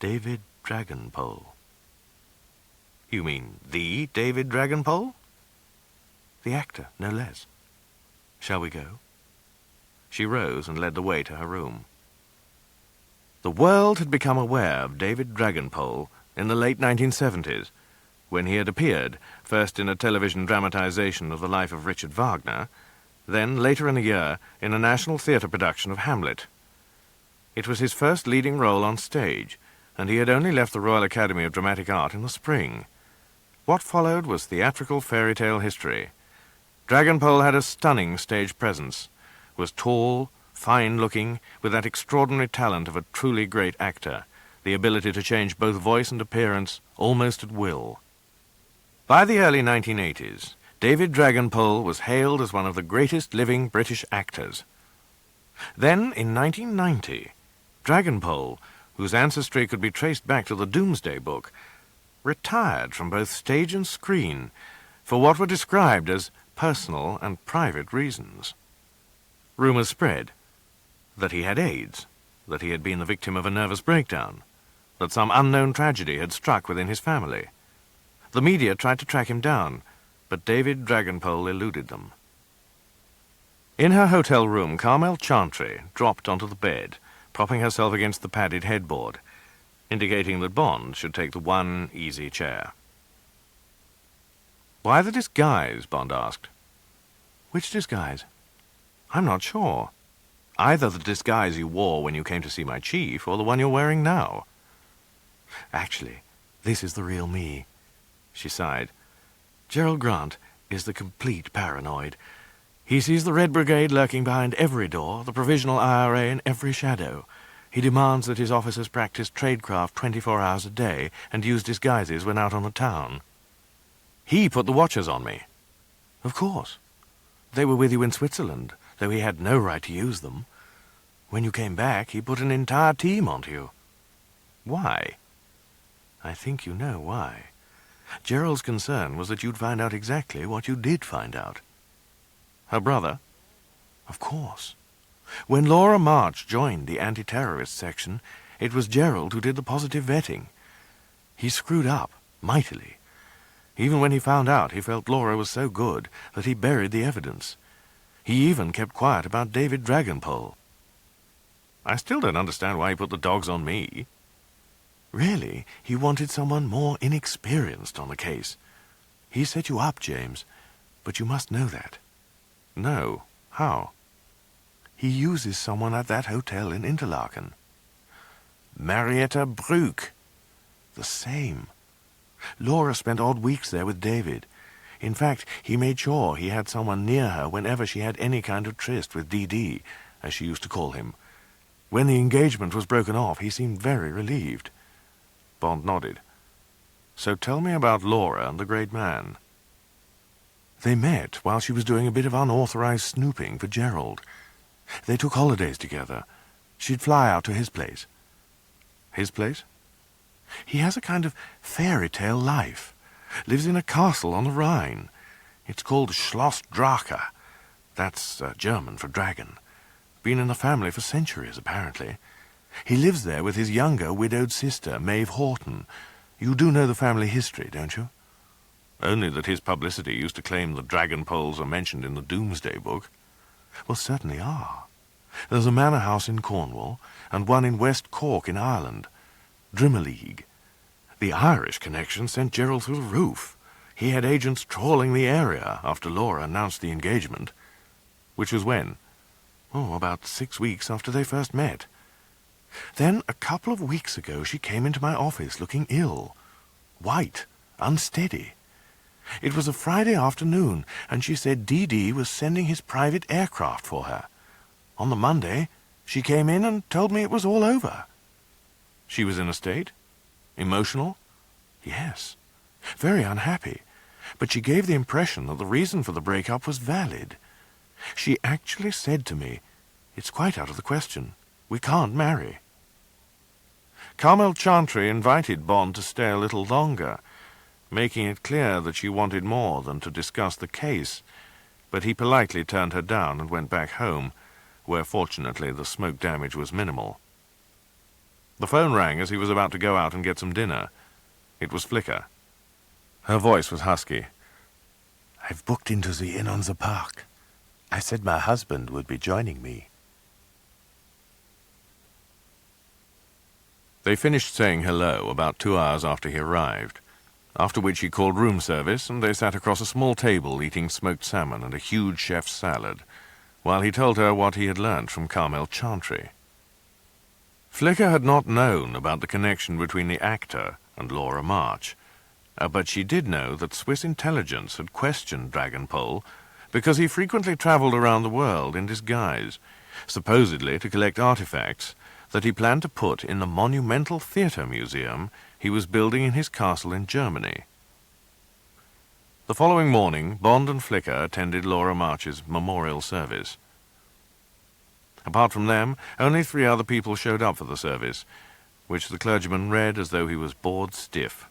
Speaker 3: "David Dragonpole." "You mean the David Dragonpole?" The actor, no less. Shall we go? She rose and led the way to her room. The world had become aware of David Dragonpole in the late 1970s, when he had appeared, first in a television dramatization of the life of Richard Wagner, then, later in the year, in a National Theatre production of Hamlet. It was his first leading role on stage, and he had only left the Royal Academy of Dramatic Art in the spring. What followed was theatrical fairy tale history. Dragonpole had a stunning stage presence, was tall, fine-looking, with that extraordinary talent of a truly great actor, the ability to change both voice and appearance almost at will. By the early 1980s, David Dragonpole was hailed as one of the greatest living British actors. Then, in 1990, Dragonpole, whose ancestry could be traced back to the Doomsday Book, retired from both stage and screen for what were described as personal and private reasons. Rumours spread that he had AIDS, that he had been the victim of a nervous breakdown, that some unknown tragedy had struck within his family. The media tried to track him down, but David Dragonpole eluded them. In her hotel room, Carmel Chantry dropped onto the bed, propping herself against the padded headboard, indicating that Bond should take the one easy chair. "Why the disguise?" Bond asked. "Which disguise?" "I'm not sure. Either the disguise you wore when you came to see my chief, or the one you're wearing now." "Actually, this is the real me," she sighed. "Gerald Grant is the complete paranoid. He sees the Red Brigade lurking behind every door, the Provisional IRA in every shadow. He demands that his officers practice tradecraft 24 hours a day and use disguises when out on the town. He put the watchers on me." "Of course. They were with you in Switzerland, though he had no right to use them. When you came back, he put an entire team onto you." "Why?" "I think you know why. Gerald's concern was that you'd find out exactly what you did find out." "Her brother?" "Of course. When Laura March joined the anti-terrorist section, it was Gerald who did the positive vetting. He screwed up, mightily. Even when he found out, he felt Laura was so good that he buried the evidence. He even kept quiet about David Dragonpole." "I still don't understand why he put the dogs on me." "Really, he wanted someone more inexperienced on the case. He set you up, James, but you must know that." "No. How?" "He uses someone at that hotel in Interlaken." "Marietta Brooke." "The same. Laura spent odd weeks there with David. In fact, he made sure he had someone near her whenever she had any kind of tryst with D.D., as she used to call him. When the engagement was broken off, he seemed very relieved." Bond nodded. "So tell me about Laura and the great man." "They met while she was doing a bit of unauthorized snooping for Gerald. They took holidays together. She'd fly out to his place." "His place?" "He has a kind of fairy tale life. Lives in a castle on the Rhine. It's called Schloss Drache. That's German for dragon. Been in the family for centuries, apparently. He lives there with his younger widowed sister, Maeve Horton. You do know the family history, don't you?" "Only that his publicity used to claim the Dragonpoles are mentioned in the Doomsday Book." "Well, certainly are. There's a manor house in Cornwall, and one in West Cork in Ireland. Drimoleague. The Irish connection sent Gerald through the roof. He had agents trawling the area after Laura announced the engagement." "Which was when?" "Oh, about 6 weeks after they first met. Then, a couple of weeks ago, she came into my office looking ill. White, unsteady. It was a Friday afternoon, and she said D.D. was sending his private aircraft for her. On the Monday, she came in and told me it was all over." "She was in a state? Emotional?" "Yes. Very unhappy. But she gave the impression that the reason for the breakup was valid. She actually said to me, 'It's quite out of the question. We can't marry.'" Carmel Chantry invited Bond to stay a little longer, making it clear that she wanted more than to discuss the case, but he politely turned her down and went back home, where fortunately the smoke damage was minimal. The phone rang as he was about to go out and get some dinner. It was Flicker. Her voice was husky. "I
Speaker 2: I've booked into the inn on the park. I said my husband would be joining me. They finished saying hello about 2 hours after he arrived, after which he called room service and they sat across a small table eating smoked salmon and a huge chef's salad, while he told her what he had learnt from Carmel Chantry. Flicker had not known about the connection between the actor and Laura March, but she did know that Swiss intelligence had questioned Dragonpole because he frequently travelled around the world in disguise, supposedly to collect artifacts that he planned to put in the monumental theatre museum he was building in his castle in Germany. The following morning, Bond and Flicker attended Laura March's memorial service. Apart from them, only 3 other people showed up for the service, which the clergyman read as though he was bored stiff.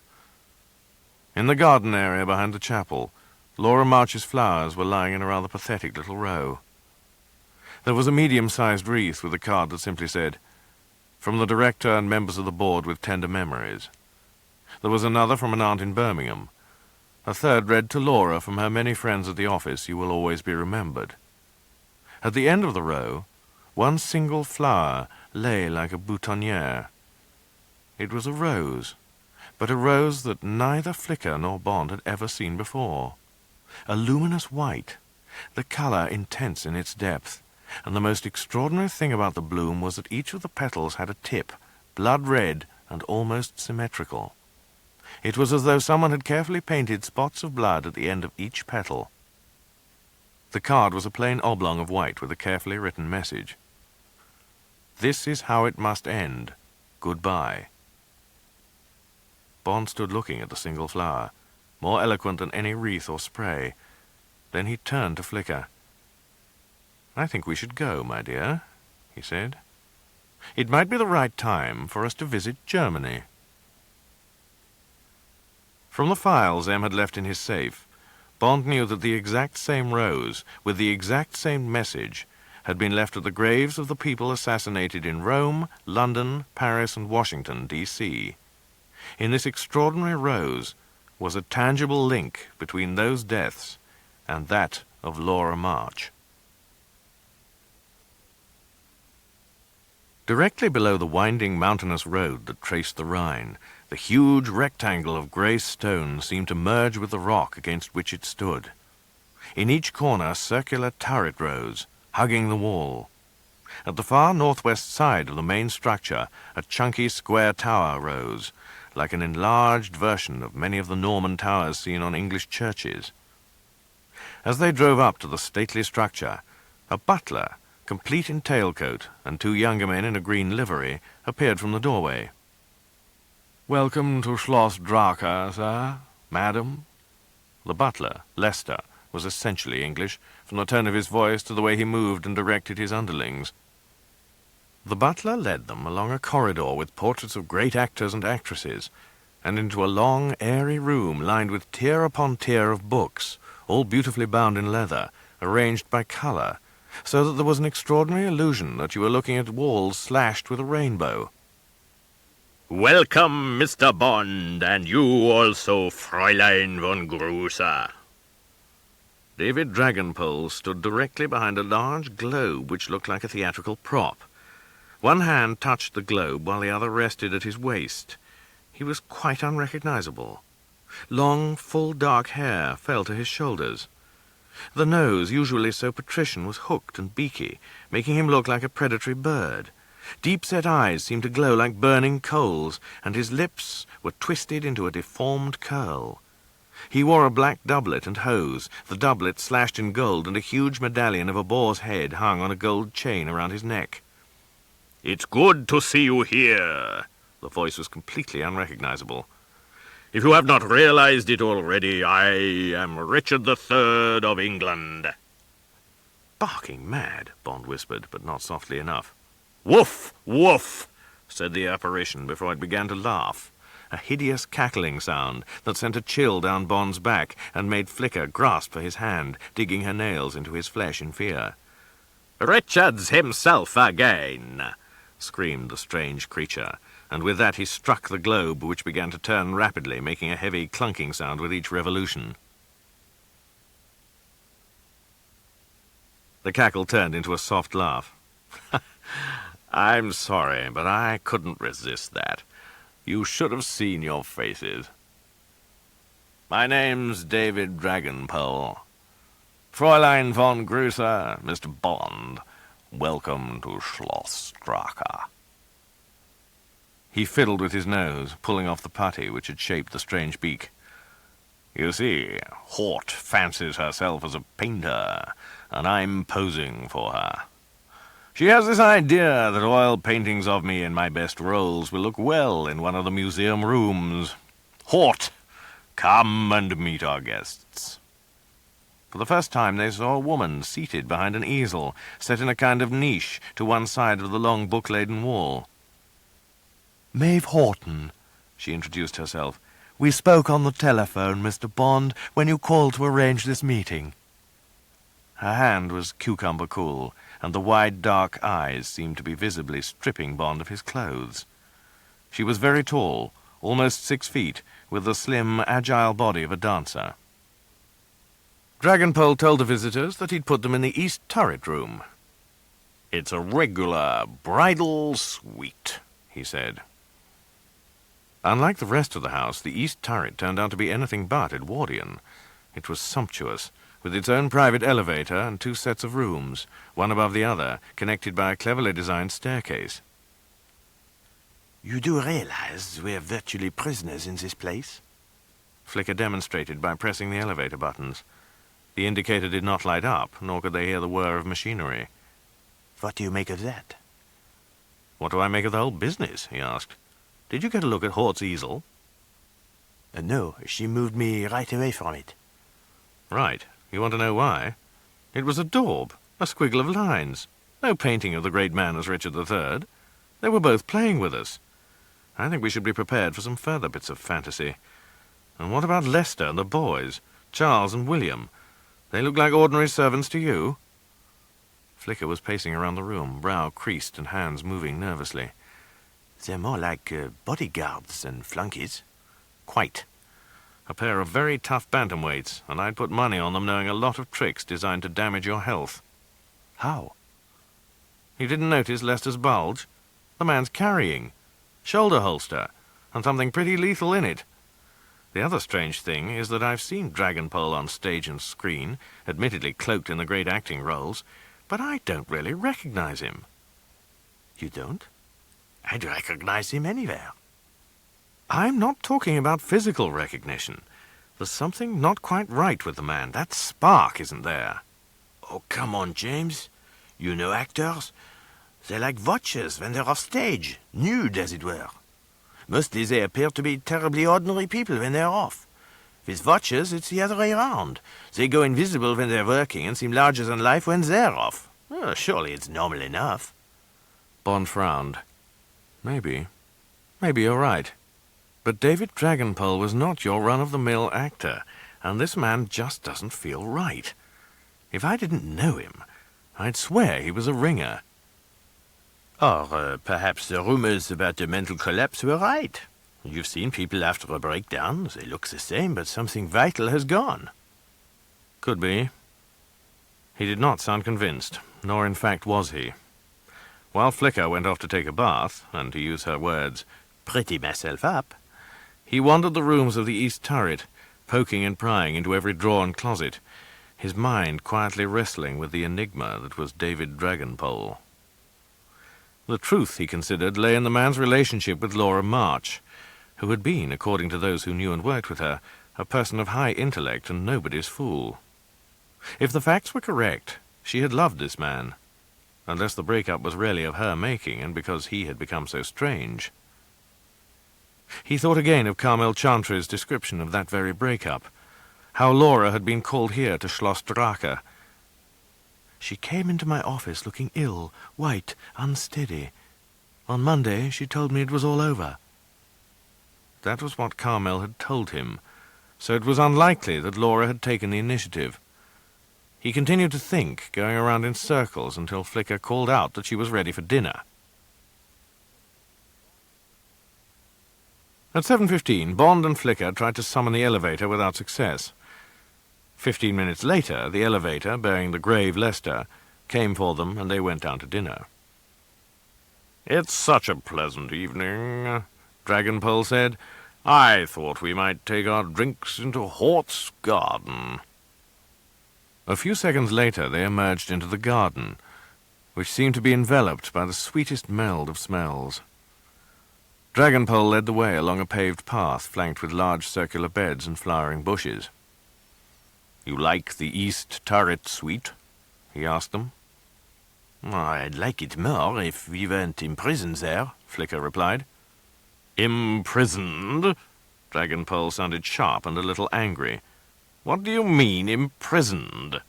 Speaker 2: In the garden area behind the chapel, Laura March's flowers were lying in a rather pathetic little row. There was a medium-sized wreath with a card that simply said, "From the director and members of the board with tender memories." There was another from an aunt in Birmingham. A third read, "To Laura, from her many friends at the office, you will always be remembered." At the end of the row, one single flower lay like a boutonniere. It was a rose, but a rose that neither Flicker nor Bond had ever seen before. A luminous white, the colour intense in its depth, and the most extraordinary thing about the bloom was that each of the petals had a tip, blood red and almost symmetrical. It was as though someone had carefully painted spots of blood at the end of each petal. The card was a plain oblong of white with a carefully written message. "This is how it must end. Goodbye." Bond stood looking at the single flower, more eloquent than any wreath or spray. Then he turned to Flicker. "I think we should go, my dear," he said. "It might be the right time for us to visit Germany." From the files M had left in his safe, Bond knew that the exact same rose, with the exact same message, had been left at the graves of the people assassinated in Rome, London, Paris, and Washington, D.C. In this extraordinary rose was a tangible link between those deaths and that of Laura March. Directly below the winding mountainous road that traced the Rhine, the huge rectangle of grey stone seemed to merge with the rock against which it stood. In each corner, circular turret rose, hugging the wall. At the far northwest side of the main structure, a chunky square tower rose, like an enlarged version of many of the Norman towers seen on English churches. As they drove up to the stately structure, a butler, complete in tailcoat, and 2 younger men in a green livery, appeared from the doorway. "Welcome to Schloss Drache, sir, madam." The butler, Lester, was essentially English, from the tone of his voice to the way he moved and directed his underlings. The butler led them along a corridor with portraits of great actors and actresses, and into a long, airy room lined with tier upon tier of books, all beautifully bound in leather, arranged by colour, so that there was an extraordinary illusion that you were looking at walls slashed with a rainbow.
Speaker 3: "Welcome, Mr. Bond, and you also, Fräulein von Grusa." David Dragonpole stood directly behind a large globe which looked like a theatrical prop. One hand touched the globe while the other rested at his waist. He was quite unrecognizable. Long, full dark hair fell to his shoulders. The nose, usually so patrician, was hooked and beaky, making him look like a predatory bird. Deep-set eyes seemed to glow like burning coals, and his lips were twisted into a deformed curl. He wore a black doublet and hose, the doublet slashed in gold, and a huge medallion of a boar's head hung on a gold chain around his neck. "It's good to see you here." The voice was completely unrecognizable. "If you have not realized it already, I am Richard III of England." "Barking mad," Bond whispered, but not softly enough. "Woof, woof," said the apparition before it began to laugh, a hideous cackling sound that sent a chill down Bond's back and made Flicker grasp for his hand, digging her nails into his flesh in fear. "Richard's himself again," screamed the strange creature, and with that he struck the globe, which began to turn rapidly, making a heavy clunking sound with each revolution. The cackle turned into a soft laugh. I'm sorry, but I couldn't resist that. You should have seen your faces. My name's David Dragonpole. Fräulein von Grüßer, Mr. Bond, welcome to Schloss Straka. He fiddled with his nose, pulling off the putty which had shaped the strange beak. You see, Hort fancies herself as a painter, and I'm posing for her. She has this idea that oil paintings of me in my best roles will look well in one of the museum rooms. Hort, come and meet our guests. For the first time they saw a woman seated behind an easel, set in a kind of niche to one side of the long book-laden wall.
Speaker 4: Maeve Horton, she introduced herself. We spoke on the telephone, Mr. Bond, when you called to arrange this meeting.
Speaker 3: Her hand was cucumber cool, and the wide dark eyes seemed to be visibly stripping Bond of his clothes. She was very tall, almost 6 feet, with the slim, agile body of a dancer. Dragonpole told the visitors that he'd put them in the East Turret room. It's a regular bridal suite, he said. Unlike the rest of the house, the East Turret turned out to be anything but Edwardian. It was sumptuous, with its own private elevator and 2 sets of rooms, one above the other, connected by a cleverly designed staircase.
Speaker 4: You do realize we're virtually prisoners in this place?
Speaker 3: Flicker demonstrated by pressing the elevator buttons. The indicator did not light up, nor could they hear the whir of machinery.
Speaker 4: What do you make of that?
Speaker 3: What do I make of the whole business? He asked. Did you get a look at Hort's easel?
Speaker 4: No, she moved me right away from it.
Speaker 3: Right. You want to know why? It was a daub, a squiggle of lines. No painting of the great man as Richard III. They were both playing with us. I think we should be prepared for some further bits of fantasy. And what about Lester and the boys? Charles and William? They look like ordinary servants to you? Flicker was pacing around the room, brow creased and hands moving nervously.
Speaker 4: They're more like bodyguards than flunkies.
Speaker 3: Quite. A pair of very tough bantamweights, and I'd put money on them knowing a lot of tricks designed to damage your health.
Speaker 4: How?
Speaker 3: You didn't notice Lester's bulge? The man's carrying. Shoulder holster, and something pretty lethal in it. The other strange thing is that I've seen Dragonpole on stage and screen, admittedly cloaked in the great acting roles, but I don't really recognize him.
Speaker 4: You don't? I'd recognize him anywhere.
Speaker 3: I'm not talking about physical recognition. There's something not quite right with the man. That spark isn't there.
Speaker 4: Oh, come on, James. You know actors. They're like watchers when they're off stage, nude, as it were. Mostly they appear to be terribly ordinary people when they're off. With watchers, it's the other way around. They go invisible when they're working and seem larger than life when they're off. Well, surely it's normal enough.
Speaker 3: Bond frowned. Maybe you're right. But David Dragonpole was not your run-of-the-mill actor, and this man just doesn't feel right. If I didn't know him, I'd swear he was a ringer.
Speaker 4: Or perhaps the rumors about a mental collapse were right. You've seen people after a breakdown. They look the same, but something vital has gone.
Speaker 3: Could be. He did not sound convinced, nor in fact was he. While Flicker went off to take a bath, and to use her words,
Speaker 4: pretty myself up,
Speaker 3: he wandered the rooms of the East Turret, poking and prying into every drawer and closet, his mind quietly wrestling with the enigma that was David Dragonpole. The truth, he considered, lay in the man's relationship with Laura March, who had been, according to those who knew and worked with her, a person of high intellect and nobody's fool. If the facts were correct, she had loved this man, unless the breakup was really of her making and because he had become so strange. He thought again of Carmel Chantry's description of that very breakup, how Laura had been called here to Schloss Straka. She came into my office looking ill, white, unsteady. On Monday she told me it was all over. That was what Carmel had told him, so it was unlikely that Laura had taken the initiative. He continued to think, going around in circles until Flicker called out that she was ready for dinner. At 7:15, Bond and Flicker tried to summon the elevator without success. 15 minutes later, the elevator, bearing the grave Lester, came for them, and they went down to dinner. "It's such a pleasant evening," Dragonpole said. "I thought we might take our drinks into Hort's garden." A few seconds later they emerged into the garden, which seemed to be enveloped by the sweetest meld of smells. Dragonpole led the way along a paved path flanked with large circular beds and flowering bushes. "You like the East Turret Suite?" he asked them. "I'd like it more if we weren't imprisoned there," Flicker replied. "Imprisoned?" Dragonpole sounded sharp and a little angry. "What do you mean, imprisoned?"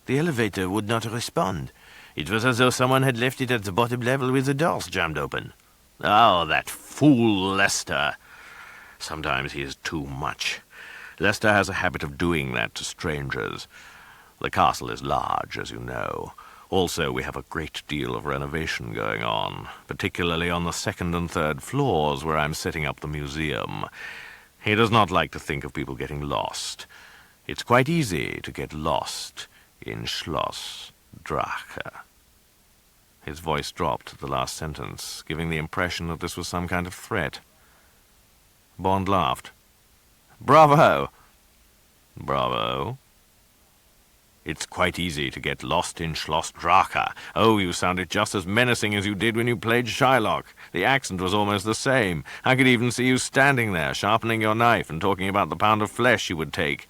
Speaker 4: The elevator would not respond. It was as though someone had left it at the bottom level with the doors jammed open.
Speaker 3: "Oh, that fool Lester. Sometimes he is too much. Lester has a habit of doing that to strangers. The castle is large, as you know. Also, we have a great deal of renovation going on, particularly on the second and third floors where I'm setting up the museum. He does not like to think of people getting lost. It's quite easy to get lost in Schloss Drache." His voice dropped at the last sentence, giving the impression that this was some kind of threat. Bond laughed. "Bravo!" "Bravo?" "It's quite easy to get lost in Schloss Drache. Oh, you sounded just as menacing as you did when you played Shylock. The accent was almost the same. I could even see you standing there, sharpening your knife and talking about the pound of flesh you would take."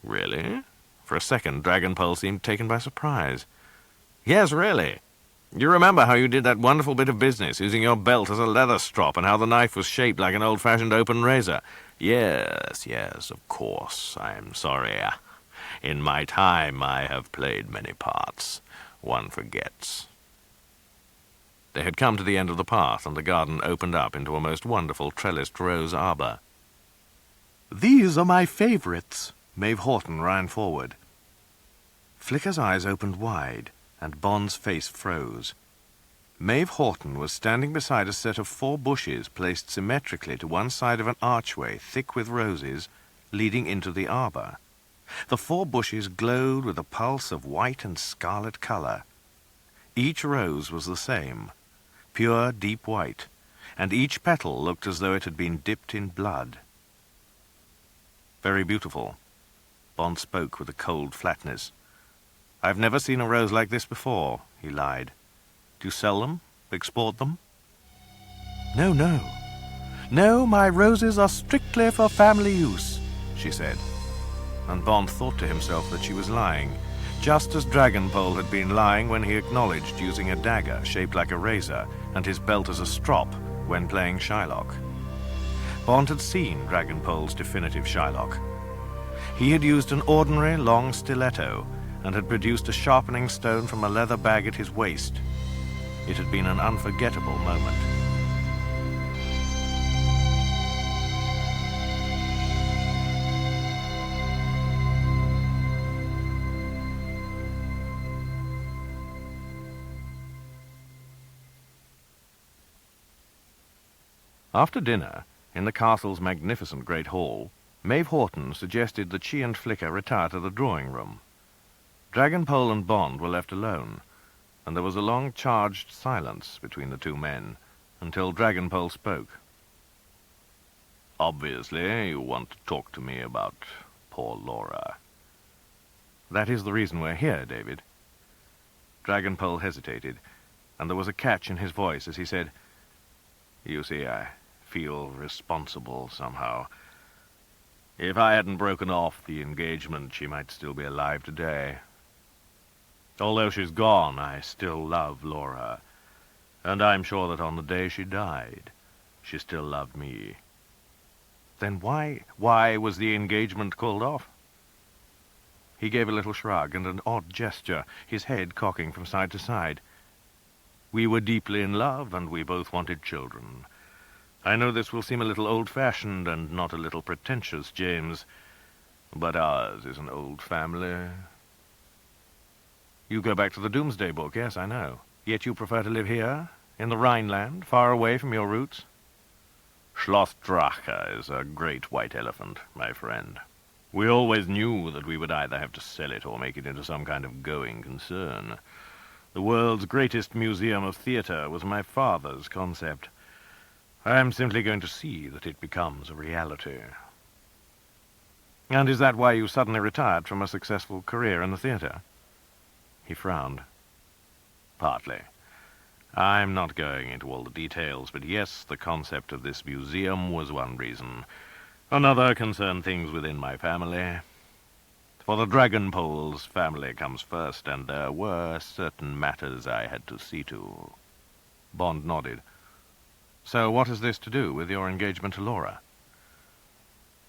Speaker 3: "Really?" For a second, Dragonpole seemed taken by surprise. "Yes, really. You remember how you did that wonderful bit of business, using your belt as a leather strop, and how the knife was shaped like an old-fashioned open razor?" Yes, of course. I'm sorry. In my time, I have played many parts. One forgets." They had come to the end of the path, and the garden opened up into a most wonderful trellised rose arbor. "These are my favorites." Maeve Horton ran forward. Flicker's eyes opened wide, and Bond's face froze. Maeve Horton was standing beside a set of 4 bushes placed symmetrically to one side of an archway thick with roses, leading into the arbor. The 4 bushes glowed with a pulse of white and scarlet color. Each rose was the same, pure deep white, and each petal looked as though it had been dipped in blood. "Very beautiful." Bond spoke with a cold flatness. "I've never seen a rose like this before," he lied. "Do you sell them? Export them?" No, my roses are strictly for family use," she said. And Bond thought to himself that she was lying, just as Dragonpole had been lying when he acknowledged using a dagger shaped like a razor and his belt as a strop when playing Shylock. Bond had seen Dragonpole's definitive Shylock. He had used an ordinary long stiletto and had produced a sharpening stone from a leather bag at his waist. It had been an unforgettable moment. After dinner, in the castle's magnificent great hall, Maeve Horton suggested that she and Flicker retire to the drawing-room. Dragonpole and Bond were left alone, and there was a long charged silence between the two men, until Dragonpole spoke. "Obviously, you want to talk to me about poor Laura." "That is the reason we're here, David." Dragonpole hesitated, and there was a catch in his voice as he said, "You see, I feel responsible somehow. If I hadn't broken off the engagement, she might still be alive today. Although she's gone, I still love Laura, and I'm sure that on the day she died, she still loved me." "Then why was the engagement called off?" He gave a little shrug and an odd gesture, his head cocking from side to side. "We were deeply in love, and we both wanted children. I know this will seem a little old-fashioned and not a little pretentious, James, but ours is an old family." "You go back to the Doomsday Book, yes, I know. Yet you prefer to live here, in the Rhineland, far away from your roots?" "Schloss Drache is a great white elephant, my friend." We always knew that we would either have to sell it or make it into some kind of going concern. The world's greatest museum of theatre was my father's concept. I'm simply going to see that it becomes a reality. And is that why you suddenly retired from a successful career in the theatre? He frowned. Partly. I'm not going into all the details, but yes, the concept of this museum was one reason. Another concerned things within my family. For the Dragonpole's family comes first, and there were certain matters I had to see to. Bond nodded. So what has this to do with your engagement to Laura?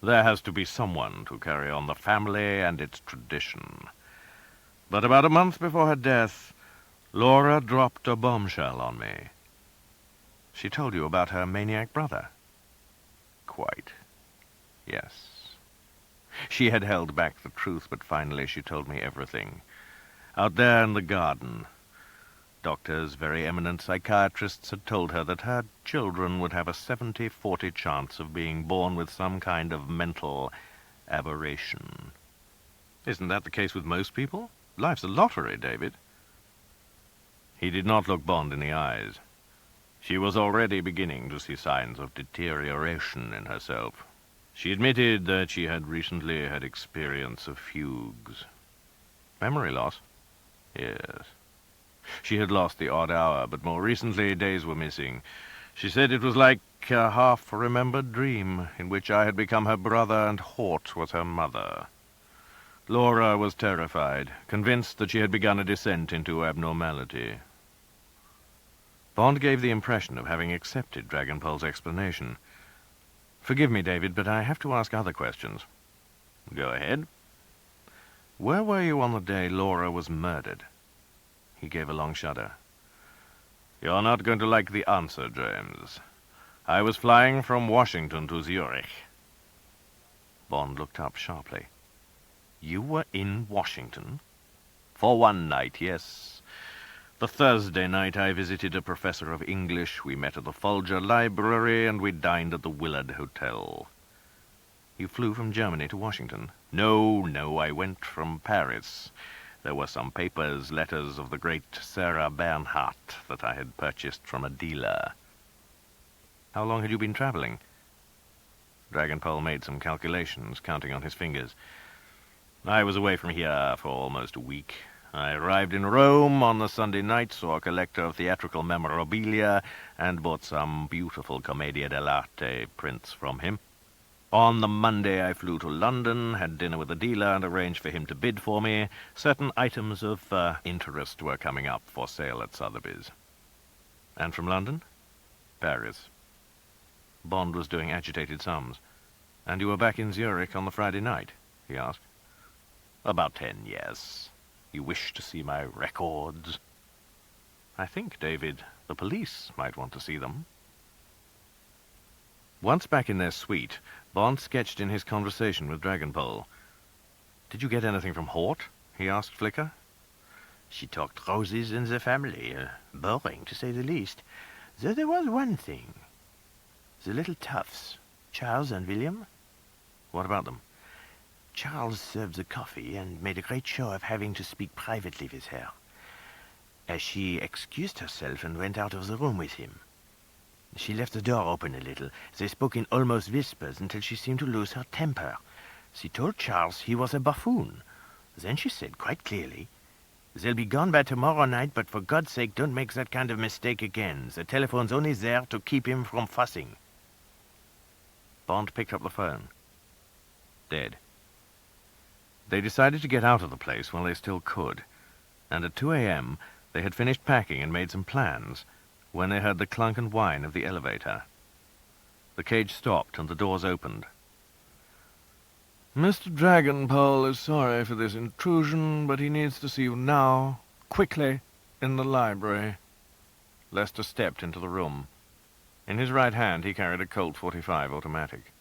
Speaker 3: There has to be someone to carry on the family and its tradition. But about a month before her death, Laura dropped a bombshell on me. She told you about her maniac brother? Quite. Yes. She had held back the truth, but finally she told me everything. Out there in the garden, doctors, very eminent psychiatrists, had told her that her children would have a 70-40 chance of being born with some kind of mental aberration. Isn't that the case with most people? Life's a lottery, David. He did not look Bond in the eyes. She was already beginning to see signs of deterioration in herself. She admitted that she had recently had experience of fugues. Memory loss? Yes. She had lost the odd hour, but more recently days were missing. She said it was like a half-remembered dream, in which I had become her brother and Hort was her mother. Laura was terrified, convinced that she had begun a descent into abnormality. Bond gave the impression of having accepted Dragonpole's explanation. Forgive me, David, but I have to ask other questions. Go ahead. Where were you on the day Laura was murdered? He gave a long shudder. You're not going to like the answer, James. I was flying from Washington to Zurich. Bond looked up sharply. You were in Washington? For one night, yes. The Thursday night I visited a professor of English. We met at the Folger Library, and we dined at the Willard Hotel. You flew from Germany to Washington? No, I went from Paris. There were some papers, letters of the great Sarah Bernhardt that I had purchased from a dealer. How long had you been traveling? Dragonpole made some calculations, counting on his fingers. I was away from here for almost a week. I arrived in Rome on the Sunday night, saw a collector of theatrical memorabilia, and bought some beautiful Commedia dell'arte prints from him. On the Monday I flew to London, had dinner with a dealer, and arranged for him to bid for me. Certain items of interest were coming up for sale at Sotheby's. And from London? Paris. Bond was doing agitated sums. And you were back in Zurich on the Friday night? He asked. About 10, yes. You wish to see my records? I think, David, the police might want to see them. Once back in their suite, Bond sketched in his conversation with Dragonpole. Did you get anything from Hort? He asked Flicker.
Speaker 4: She talked roses in the family. Boring, to say the least. Though there was one thing. The little toughs, Charles and William.
Speaker 3: What about them?
Speaker 4: Charles served the coffee and made a great show of having to speak privately with her. As she excused herself and went out of the room with him. She left the door open a little. They spoke in almost whispers until she seemed to lose her temper. She told Charles he was a buffoon. Then she said quite clearly, "They'll be gone by tomorrow night, but for God's sake don't make that kind of mistake again. The telephone's only there to keep him from fussing."
Speaker 3: Bond picked up the phone. Dead. They decided to get out of the place while they still could, and at 2 a.m. they had finished packing and made some plans when they heard the clunk and whine of the elevator. The cage stopped and the doors opened. Mr. Dragonpole is sorry for this intrusion, but he needs to see you now, quickly, in the library. Lester stepped into the room. In his right hand he carried a Colt .45 automatic.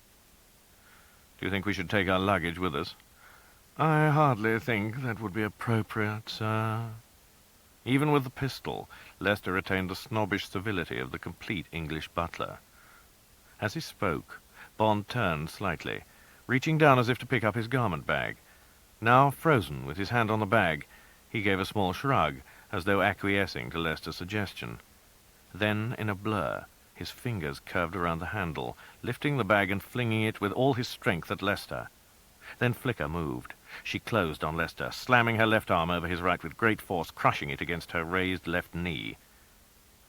Speaker 3: Do you think we should take our luggage with us? I hardly think that would be appropriate, sir. Even with the pistol, Lester retained the snobbish civility of the complete English butler. As he spoke, Bond turned slightly.
Speaker 2: reaching down as if to pick up his garment bag. Now frozen, with his hand on the bag, he gave a small shrug, as though acquiescing to Lester's suggestion. Then, in a blur, his fingers curved around the handle, lifting the bag and flinging it with all his strength at Lester. Then Flicker moved. She closed on Lester, slamming her left arm over his right with great force, crushing it against her raised left knee.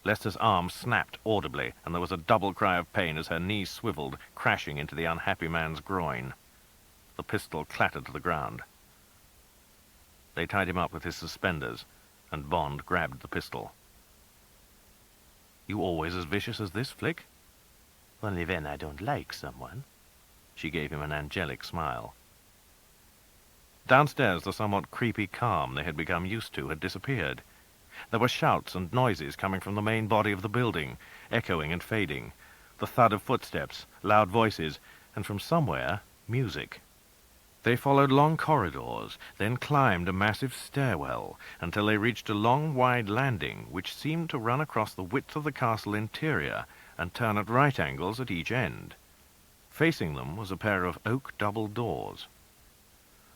Speaker 2: Lester's arm snapped audibly, and there was a double cry of pain as her knee swiveled, crashing into the unhappy man's groin. The pistol clattered to the ground. They tied him up with his suspenders, and Bond grabbed the pistol. "You always as vicious as this, Flick?"
Speaker 4: Only when I don't like someone.
Speaker 2: She gave him an angelic smile. Downstairs, the somewhat creepy calm they had become used to had disappeared. There were shouts and noises coming from the main body of the building, echoing and fading, the thud of footsteps, loud voices, and from somewhere, music. They followed long corridors, then climbed a massive stairwell, until they reached a long, wide landing, which seemed to run across the width of the castle interior and turn at right angles at each end. Facing them was a pair of oak double doors.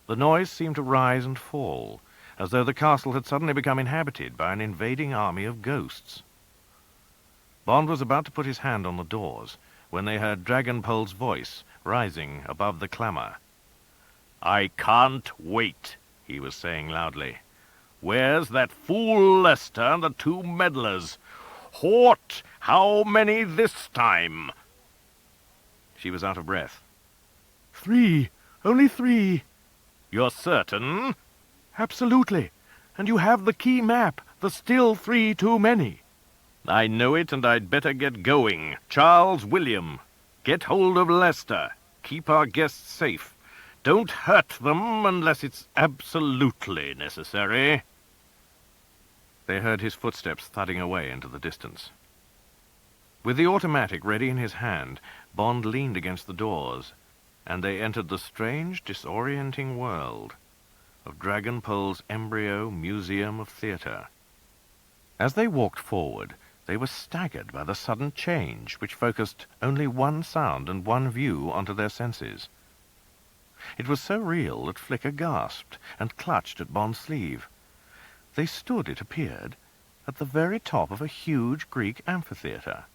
Speaker 2: The noise seemed to rise and fall, as though the castle had suddenly become inhabited by an invading army of ghosts. Bond was about to put his hand on the doors, when they heard Dragonpole's voice rising above the clamor.
Speaker 3: "I can't wait," he was saying loudly. "Where's that fool Lester and the two meddlers? Hort, how many this time?"
Speaker 2: She was out of breath. "3. Only 3.
Speaker 3: "You're certain?"
Speaker 2: "Absolutely. And you have the key map. There's still 3 too many."
Speaker 3: "I know it, and I'd better get going. Charles, William, get hold of Lester. Keep our guests safe. Don't hurt them unless it's absolutely necessary."
Speaker 2: They heard his footsteps thudding away into the distance. With the automatic ready in his hand, Bond leaned against the doors, and they entered the strange, disorienting world of Dragonpole's embryo museum of theatre. As they walked forward, they were staggered by the sudden change, which focused only one sound and one view onto their senses. It was so real that Flicker gasped and clutched at Bond's sleeve. They stood, it appeared, at the very top of a huge Greek amphitheatre.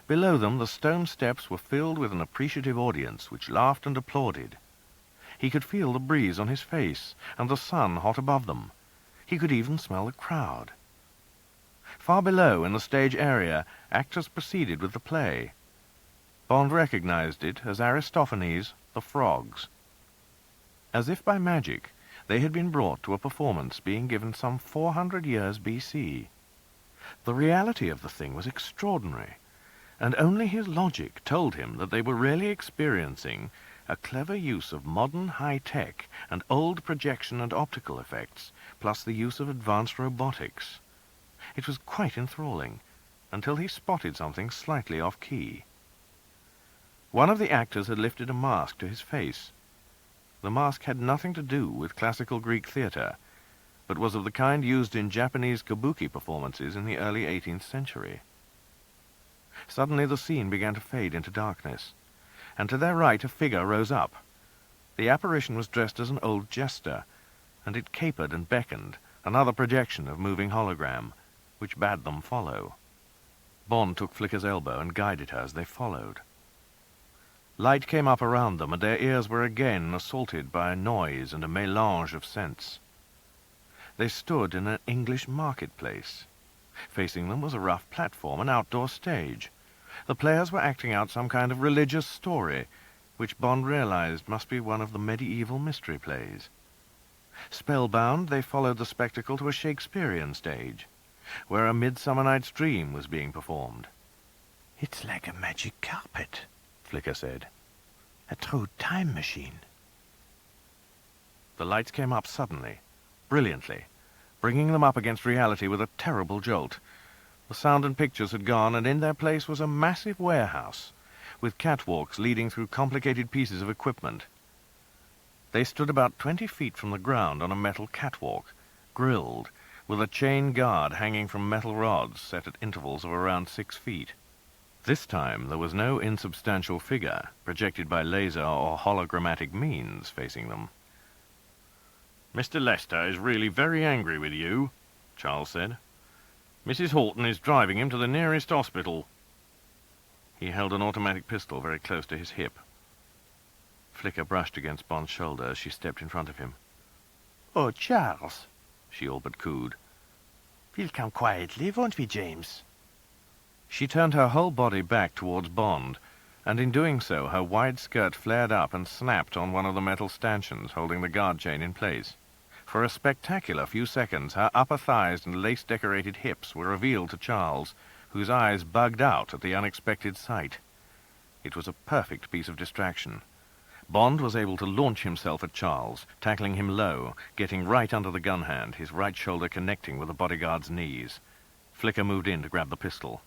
Speaker 2: Below them the stone steps were filled with an appreciative audience which laughed and applauded. He could feel the breeze on his face and the sun hot above them. He could even smell the crowd. Far below, in the stage area, actors proceeded with the play. Bond recognized it as Aristophanes' The Frogs. As if by magic, they had been brought to a performance being given some 400 years B.C. The reality of the thing was extraordinary, and only his logic told him that they were really experiencing a clever use of modern high-tech and old projection and optical effects, plus the use of advanced robotics. It was quite enthralling, until he spotted something slightly off-key. One of the actors had lifted a mask to his face. The mask had nothing to do with classical Greek theatre, but was of the kind used in Japanese kabuki performances in the early 18th century. Suddenly the scene began to fade into darkness, and to their right a figure rose up. The apparition was dressed as an old jester, and it capered and beckoned, another projection of moving hologram, which bade them follow. Bond took Flicker's elbow and guided her as they followed. Light came up around them, and their ears were again assaulted by a noise and a mélange of scents. They stood in an English marketplace. Facing them was a rough platform, an outdoor stage. The players were acting out some kind of religious story, which Bond realized must be one of the medieval mystery plays. Spellbound, they followed the spectacle to a Shakespearean stage, where A Midsummer Night's Dream was being performed.
Speaker 4: "It's like a magic carpet," Flicker said. "A true time machine."
Speaker 2: The lights came up suddenly, brilliantly, bringing them up against reality with a terrible jolt. The sound and pictures had gone, and in their place was a massive warehouse, with catwalks leading through complicated pieces of equipment. They stood about 20 feet from the ground on a metal catwalk, grilled, with a chain guard hanging from metal rods set at intervals of around 6 feet. This time there was no insubstantial figure, projected by laser or hologrammatic means, facing them. "Mr. Lester is really very angry with you," Charles said. "Mrs. Horton is driving him to the nearest hospital." He held an automatic pistol very close to his hip. Flicker brushed against Bond's shoulder as she stepped in front of him.
Speaker 4: "Oh, Charles,"
Speaker 2: she all but cooed.
Speaker 4: "We'll come quietly, won't we, James?"
Speaker 2: She turned her whole body back towards Bond, and in doing so her wide skirt flared up and snapped on one of the metal stanchions holding the guard chain in place. For a spectacular few seconds her upper thighs and lace-decorated hips were revealed to Charles, whose eyes bugged out at the unexpected sight. It was a perfect piece of distraction. Bond was able to launch himself at Charles, tackling him low, getting right under the gun hand, his right shoulder connecting with the bodyguard's knees. Flicker moved in to grab the pistol.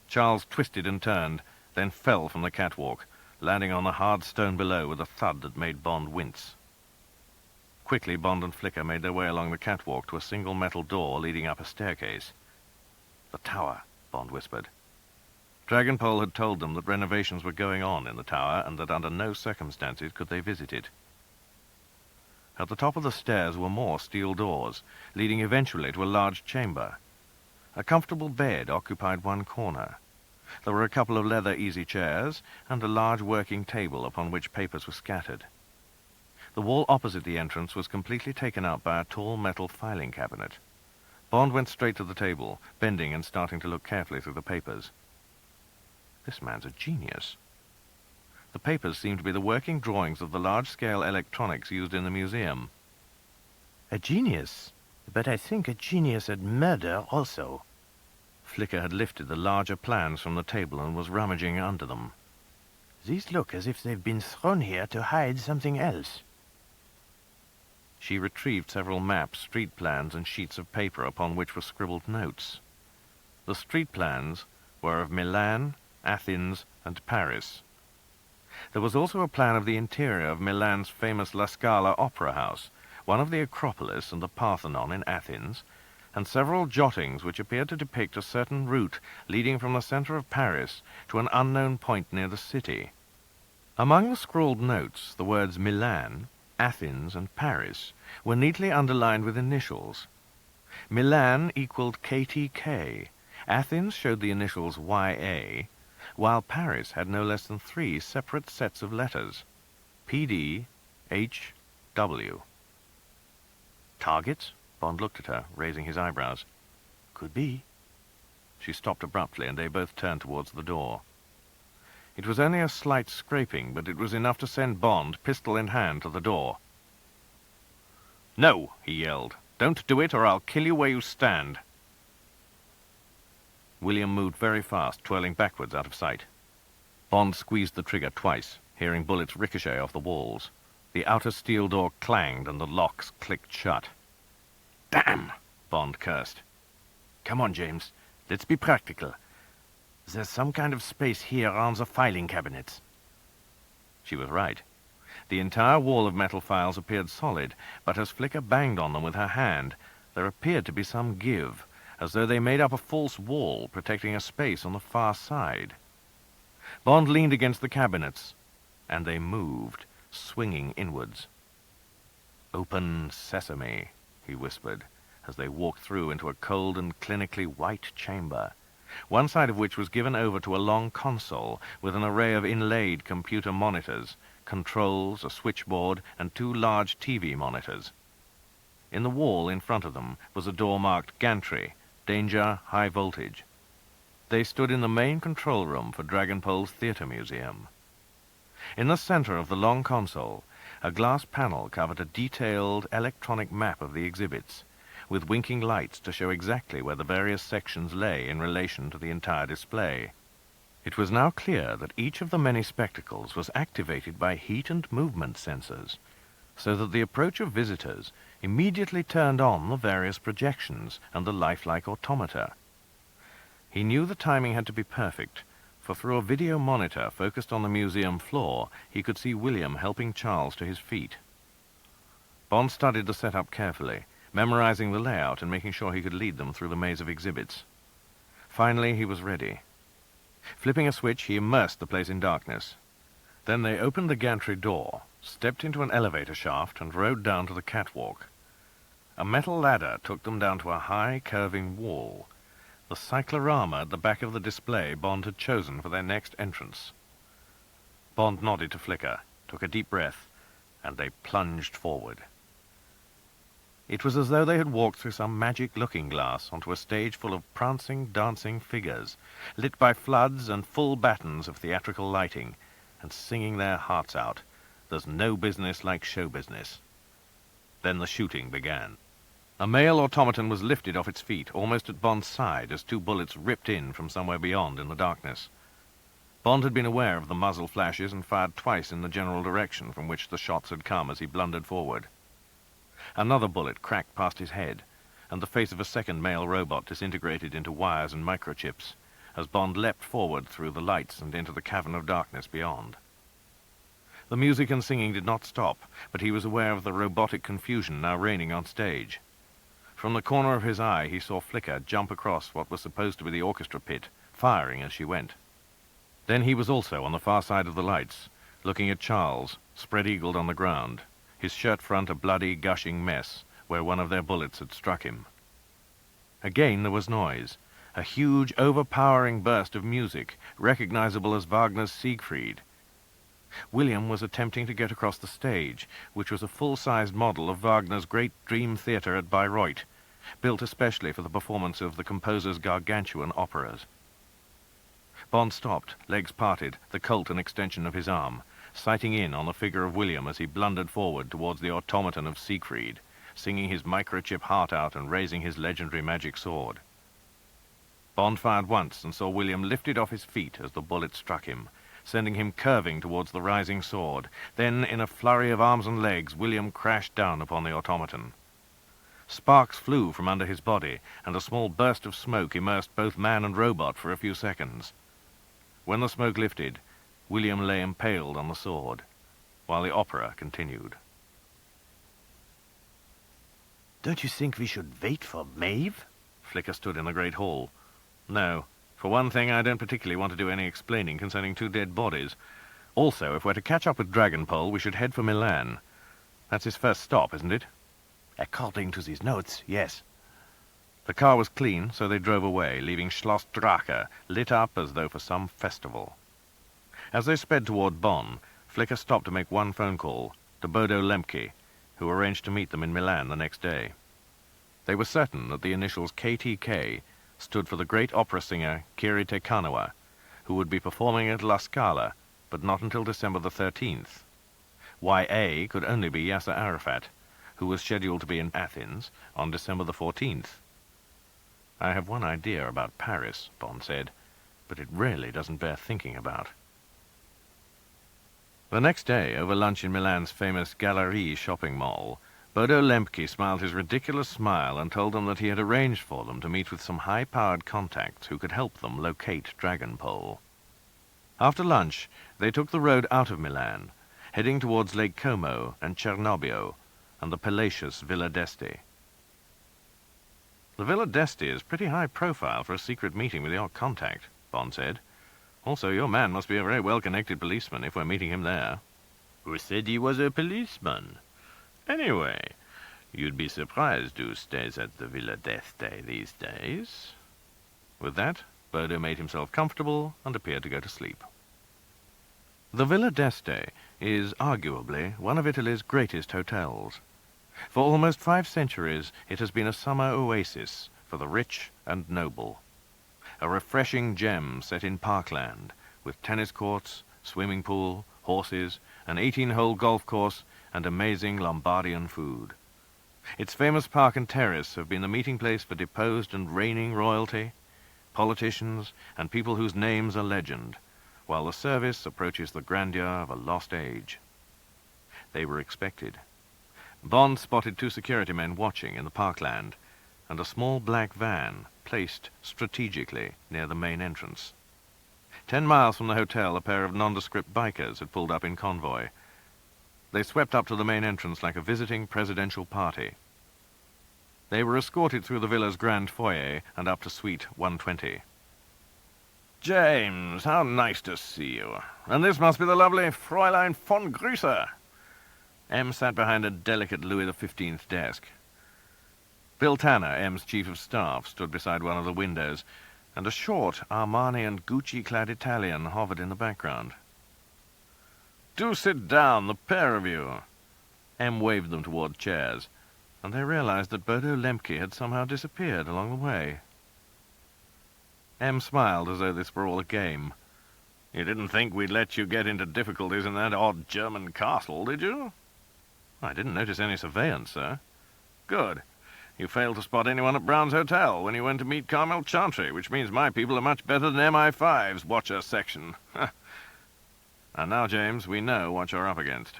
Speaker 2: Charles twisted and turned, then fell from the catwalk, landing on the hard stone below with a thud that made Bond wince. Quickly, Bond and Flicker made their way along the catwalk to a single metal door leading up a staircase. "The tower," Bond whispered. Dragonpole had told them that renovations were going on in the tower and that under no circumstances could they visit it. At the top of the stairs were more steel doors, leading eventually to a large chamber. A comfortable bed occupied one corner. There were a couple of leather easy chairs and a large working table upon which papers were scattered. The wall opposite the entrance was completely taken up by a tall metal filing cabinet. Bond went straight to the table, bending and starting to look carefully through the papers. This man's a genius. The papers seemed to be the working drawings of the large-scale electronics used in the museum.
Speaker 4: "A genius? But I think a genius at murder also."
Speaker 2: Flicker had lifted the larger plans from the table and was rummaging under them.
Speaker 4: "These look as if they've been thrown here to hide something else."
Speaker 2: She retrieved several maps, street plans, and sheets of paper upon which were scribbled notes. The street plans were of Milan, Athens, and Paris. There was also a plan of the interior of Milan's famous La Scala Opera House, one of the Acropolis and the Parthenon in Athens, and several jottings which appeared to depict a certain route leading from the center of Paris to an unknown point near the city. Among the scrawled notes, the words Milan, Athens, and Paris were neatly underlined with initials. Milan equaled KTK, Athens showed the initials YA, while Paris had no less than 3 separate sets of letters, PD, H, W. "Targets?" Bond looked at her, raising his eyebrows.
Speaker 4: "Could be."
Speaker 2: She stopped abruptly, and they both turned towards the door. It was only a slight scraping, but it was enough to send Bond, pistol in hand, to the door. "No," he yelled. "Don't do it, or I'll kill you where you stand." William moved very fast, twirling backwards out of sight. Bond squeezed the trigger twice, hearing bullets ricochet off the walls. The outer steel door clanged, and the locks clicked shut.
Speaker 4: "Damn!"
Speaker 2: Bond cursed.
Speaker 4: "Come on, James. Let's be practical. There's some kind of space here on the filing cabinets."
Speaker 2: She was right. The entire wall of metal files appeared solid, but as Flicker banged on them with her hand, there appeared to be some give, as though they made up a false wall protecting a space on the far side. Bond leaned against the cabinets, and they moved, swinging inwards. "Open sesame," he whispered, as they walked through into a cold and clinically white chamber, one side of which was given over to a long console with an array of inlaid computer monitors, controls, a switchboard, and 2 large TV monitors. In the wall in front of them was a door marked Gantry, Danger, High Voltage. They stood in the main control room for Dragonpole's Theatre Museum. In the center of the long console, a glass panel covered a detailed electronic map of the exhibits, with winking lights to show exactly where the various sections lay in relation to the entire display. It was now clear that each of the many spectacles was activated by heat and movement sensors, so that the approach of visitors immediately turned on the various projections and the lifelike automata. He knew the timing had to be perfect, for through a video monitor focused on the museum floor, he could see William helping Charles to his feet. Bond studied the setup carefully, memorizing the layout and making sure he could lead them through the maze of exhibits. Finally, he was ready. Flipping a switch, he immersed the place in darkness. Then they opened the gantry door, stepped into an elevator shaft, and rode down to the catwalk. A metal ladder took them down to a high, curving wall, the cyclorama at the back of the display Bond had chosen for their next entrance. Bond nodded to Flicker, took a deep breath, and they plunged forward. It was as though they had walked through some magic looking-glass onto a stage full of prancing, dancing figures, lit by floods and full battens of theatrical lighting, and singing their hearts out. There's no business like show business. Then the shooting began. A male automaton was lifted off its feet, almost at Bond's side, as two bullets ripped in from somewhere beyond in the darkness. Bond had been aware of the muzzle flashes and fired twice in the general direction from which the shots had come as he blundered forward. Another bullet cracked past his head, and the face of a second male robot disintegrated into wires and microchips, as Bond leapt forward through the lights and into the cavern of darkness beyond. The music and singing did not stop, but he was aware of the robotic confusion now reigning on stage. From the corner of his eye he saw Flicker jump across what was supposed to be the orchestra pit, firing as she went. Then he was also on the far side of the lights, looking at Charles, spread-eagled on the ground, his shirt front a bloody, gushing mess, where one of their bullets had struck him. Again there was noise, a huge, overpowering burst of music, recognizable as Wagner's Siegfried. William was attempting to get across the stage, which was a full-sized model of Wagner's great Dream Theatre at Bayreuth, built especially for the performance of the composer's gargantuan operas. Bond stopped, legs parted, the Colt an extension of his arm, sighting in on the figure of William as he blundered forward towards the automaton of Siegfried, singing his microchip heart out and raising his legendary magic sword. Bond fired once and saw William lifted off his feet as the bullet struck him, sending him curving towards the rising sword. Then, in a flurry of arms and legs, William crashed down upon the automaton. Sparks flew from under his body, and a small burst of smoke immersed both man and robot for a few seconds. When the smoke lifted, William lay impaled on the sword, while the opera continued.
Speaker 4: Don't you think we should wait for Maeve?
Speaker 2: Flicker stood in the great hall. No. For one thing, I don't particularly want to do any explaining concerning two dead bodies. Also, if we're to catch up with Dragonpole, we should head for Milan. That's his first stop, isn't it?
Speaker 4: According to these notes, yes.
Speaker 2: The car was clean, so they drove away, leaving Schloss Drache lit up as though for some festival. As they sped toward Bonn, Flicker stopped to make one phone call to Bodo Lemke, who arranged to meet them in Milan the next day. They were certain that the initials KTK stood for the great opera singer Kiri Te Kanawa, who would be performing at La Scala, but not until December the 13th. YA could only be Yasser Arafat, who was scheduled to be in Athens on December the 14th. I have one idea about Paris, Bond said, but it really doesn't bear thinking about. The next day, over lunch in Milan's famous Galerie shopping mall, Bodo Lemke smiled his ridiculous smile and told them that he had arranged for them to meet with some high-powered contacts who could help them locate Dragonpole. After lunch, they took the road out of Milan, heading towards Lake Como and Cernobbio and the palatious Villa d'Este. The Villa d'Este is pretty high profile for a secret meeting with your contact, Bond said. Also, your man must be a very well-connected policeman if we're meeting him there.
Speaker 3: Who said he was a policeman? Anyway, you'd be surprised who stays at the Villa d'Este these days.
Speaker 2: With that, Bodo made himself comfortable and appeared to go to sleep. The Villa d'Este is arguably one of Italy's greatest hotels. For almost 5 centuries, it has been a summer oasis for the rich and noble. A refreshing gem set in parkland, with tennis courts, swimming pool, horses, an 18-hole golf course, and amazing Lombardian food. Its famous park and terrace have been the meeting place for deposed and reigning royalty, politicians, and people whose names are legend, while the service approaches the grandeur of a lost age. They were expected. Bond spotted 2 security men watching in the parkland, and a small black van placed strategically near the main entrance. 10 miles from the hotel, a pair of nondescript bikers had pulled up in convoy. They swept up to the main entrance like a visiting presidential party. They were escorted through the villa's grand foyer and up to Suite 120. James, how nice to see you. And this must be the lovely Fräulein von Grüße. M sat behind a delicate Louis XV desk. Bill Tanner, M's chief of staff, stood beside one of the windows, and a short Armani and Gucci-clad Italian hovered in the background. Do sit down, the pair of you. M waved them toward chairs, and they realized that Bodo Lemke had somehow disappeared along the way. M smiled as though this were all a game. You didn't think we'd let you get into difficulties in that odd German castle, did you? I didn't notice any surveillance, sir. Good. You failed to spot anyone at Brown's Hotel when you went to meet Carmel Chantry, which means my people are much better than MI5's Watcher section. And now, James, we know what you're up against.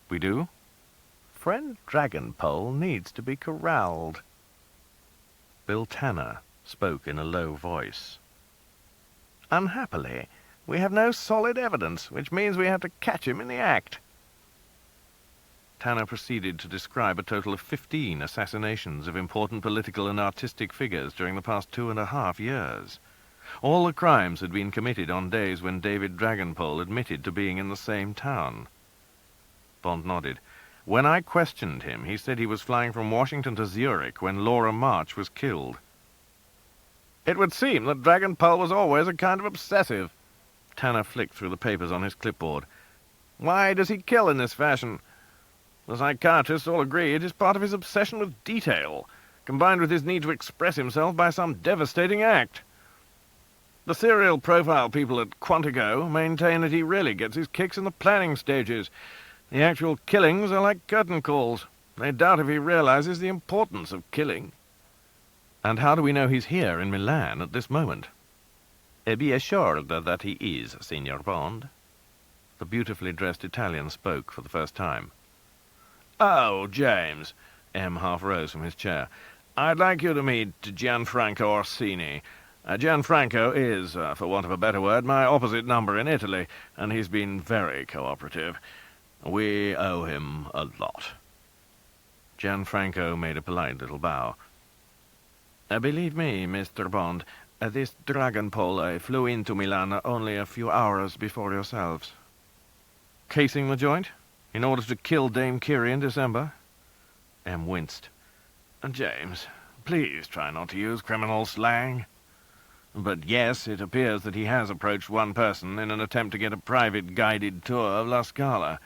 Speaker 2: We do? Friend Dragonpole needs to be corralled. Bill Tanner spoke in a low voice. Unhappily, we have no solid evidence, which means we have to catch him in the act. Tanner proceeded to describe a total of 15 assassinations of important political and artistic figures during the past 2.5 years. All the crimes had been committed on days when David Dragonpole admitted to being in the same town. Bond nodded. When I questioned him, he said he was flying from Washington to Zurich when Laura March was killed. It would seem that Dragonpole was always a kind of obsessive. Tanner flicked through the papers on his clipboard. Why does he kill in this fashion? The psychiatrists all agree it is part of his obsession with detail, combined with his need to express himself by some devastating act. The serial profile people at Quantico maintain that he really gets his kicks in the planning stages. The actual killings are like curtain calls. They doubt if he realizes the importance of killing. And how do we know he's here in Milan at this moment? Be assured that he is, Signor Bond. The beautifully dressed Italian spoke for the first time. Oh, James. M half rose from his chair. I'd like you to meet Gianfranco Orsini. Gianfranco is, for want of a better word, my opposite number in Italy, and he's been very cooperative. We owe him a lot. Gianfranco made a polite little bow. Believe me, Mr. Bond, this Dragonpole flew into Milan only a few hours before yourselves. Casing the joint? In order to kill Dame Kiri in December? M winced. James, please try not to use criminal slang. But yes, it appears that he has approached one person in an attempt to get a private guided tour of La Scala.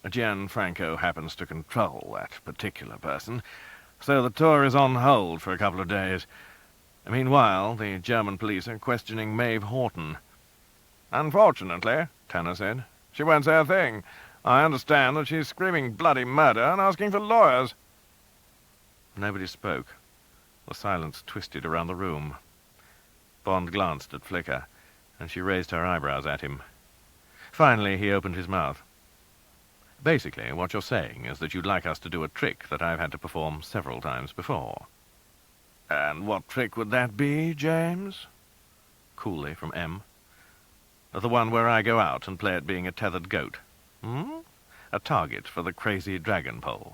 Speaker 2: Gianfranco happens to control that particular person, so the tour is on hold for a couple of days. Meanwhile, the German police are questioning Maeve Horton. Unfortunately, Tanner said, she won't say a thing. I understand that she's screaming bloody murder and asking for lawyers. Nobody spoke. The silence twisted around the room. Bond glanced at Flicker, and she raised her eyebrows at him. Finally, he opened his mouth. Basically, what you're saying is that you'd like us to do a trick that I've had to perform several times before. And what trick would that be, James? Coolly from M. The one where I go out and play at being a tethered goat. A target for the crazy Dragonpole.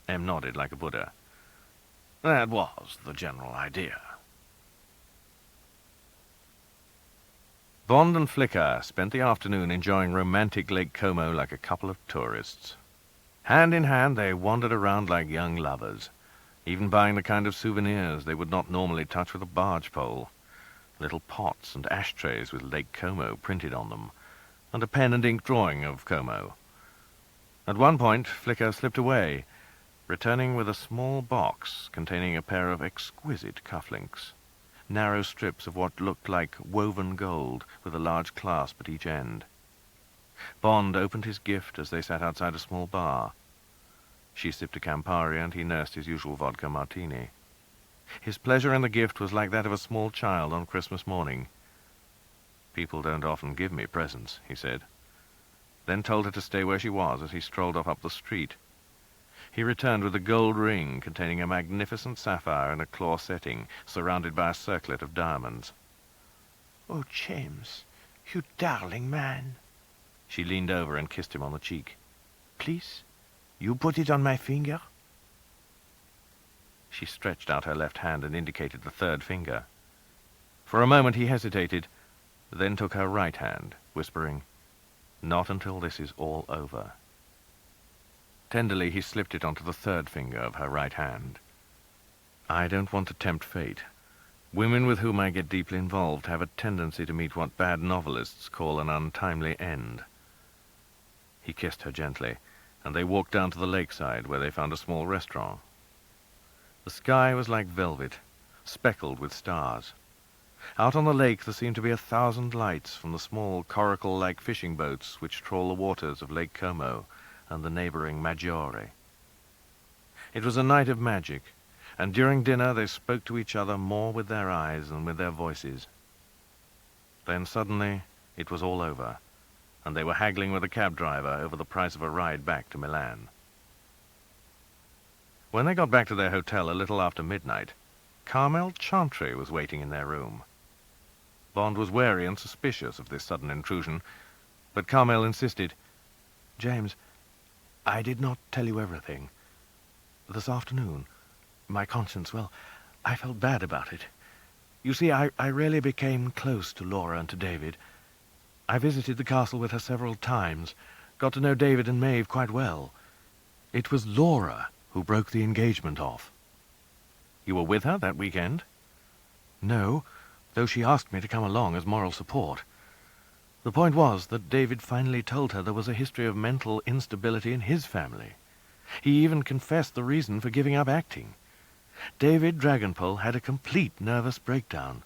Speaker 2: M nodded like a Buddha. That was the general idea. Bond and Flicker spent the afternoon enjoying romantic Lake Como like a couple of tourists. Hand in hand, they wandered around like young lovers, even buying the kind of souvenirs they would not normally touch with a barge pole. Little pots and ashtrays with Lake Como printed on them, and a pen and ink drawing of Como. At one point, Flicker slipped away, returning with a small box containing a pair of exquisite cufflinks. Narrow strips of what looked like woven gold with a large clasp at each end. Bond opened his gift as they sat outside a small bar. She sipped a Campari and he nursed his usual vodka martini. His pleasure in the gift was like that of a small child on Christmas morning. People don't often give me presents, he said, then told her to stay where she was as he strolled off up the street. He returned with a gold ring containing a magnificent sapphire in a claw setting, surrounded by a circlet of diamonds. "Oh, James, you darling man." She leaned over and kissed him on the cheek. "Please, you put it on my finger." She stretched out her left hand and indicated the third finger. For a moment he hesitated, then took her right hand, whispering, "Not until this is all over." Tenderly he slipped it onto the third finger of her right hand. "I don't want to tempt fate. Women with whom I get deeply involved have a tendency to meet what bad novelists call an untimely end." He kissed her gently, and they walked down to the lakeside, where they found a small restaurant. The sky was like velvet, speckled with stars. Out on the lake there seemed to be 1,000 lights from the small coracle-like fishing boats which trawl the waters of Lake Como and the neighboring Maggiore. It was a night of magic, and during dinner they spoke to each other more with their eyes than with their voices. Then suddenly it was all over, and they were haggling with a cab driver over the price of a ride back to Milan. When they got back to their hotel a little after midnight, Carmel Chantry was waiting in their room. Bond was wary and suspicious of this sudden intrusion, but Carmel insisted, "James, I did not tell you everything. This afternoon, my conscience, well, I felt bad about it. You see, I really became close to Laura and to David. I visited the castle with her several times, got to know David and Maeve quite well. It was Laura who broke the engagement off." "You were with her that weekend?" "No, though she asked me to come along as moral support. The point was that David finally told her there was a history of mental instability in his family. He even confessed the reason for giving up acting. David Dragonpole had a complete nervous breakdown.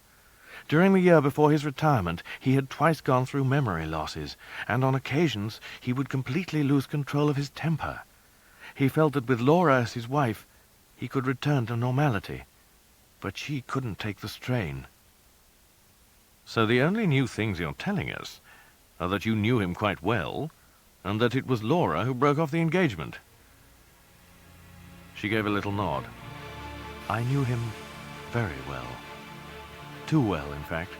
Speaker 2: During the year before his retirement, he had twice gone through memory losses, and on occasions he would completely lose control of his temper. He felt that with Laura as his wife, he could return to normality, but she couldn't take the strain." "So the only new things you're telling us are that you knew him quite well, and that it was Laura who broke off the engagement." She gave a little nod. "I knew him very well. Too well, in fact.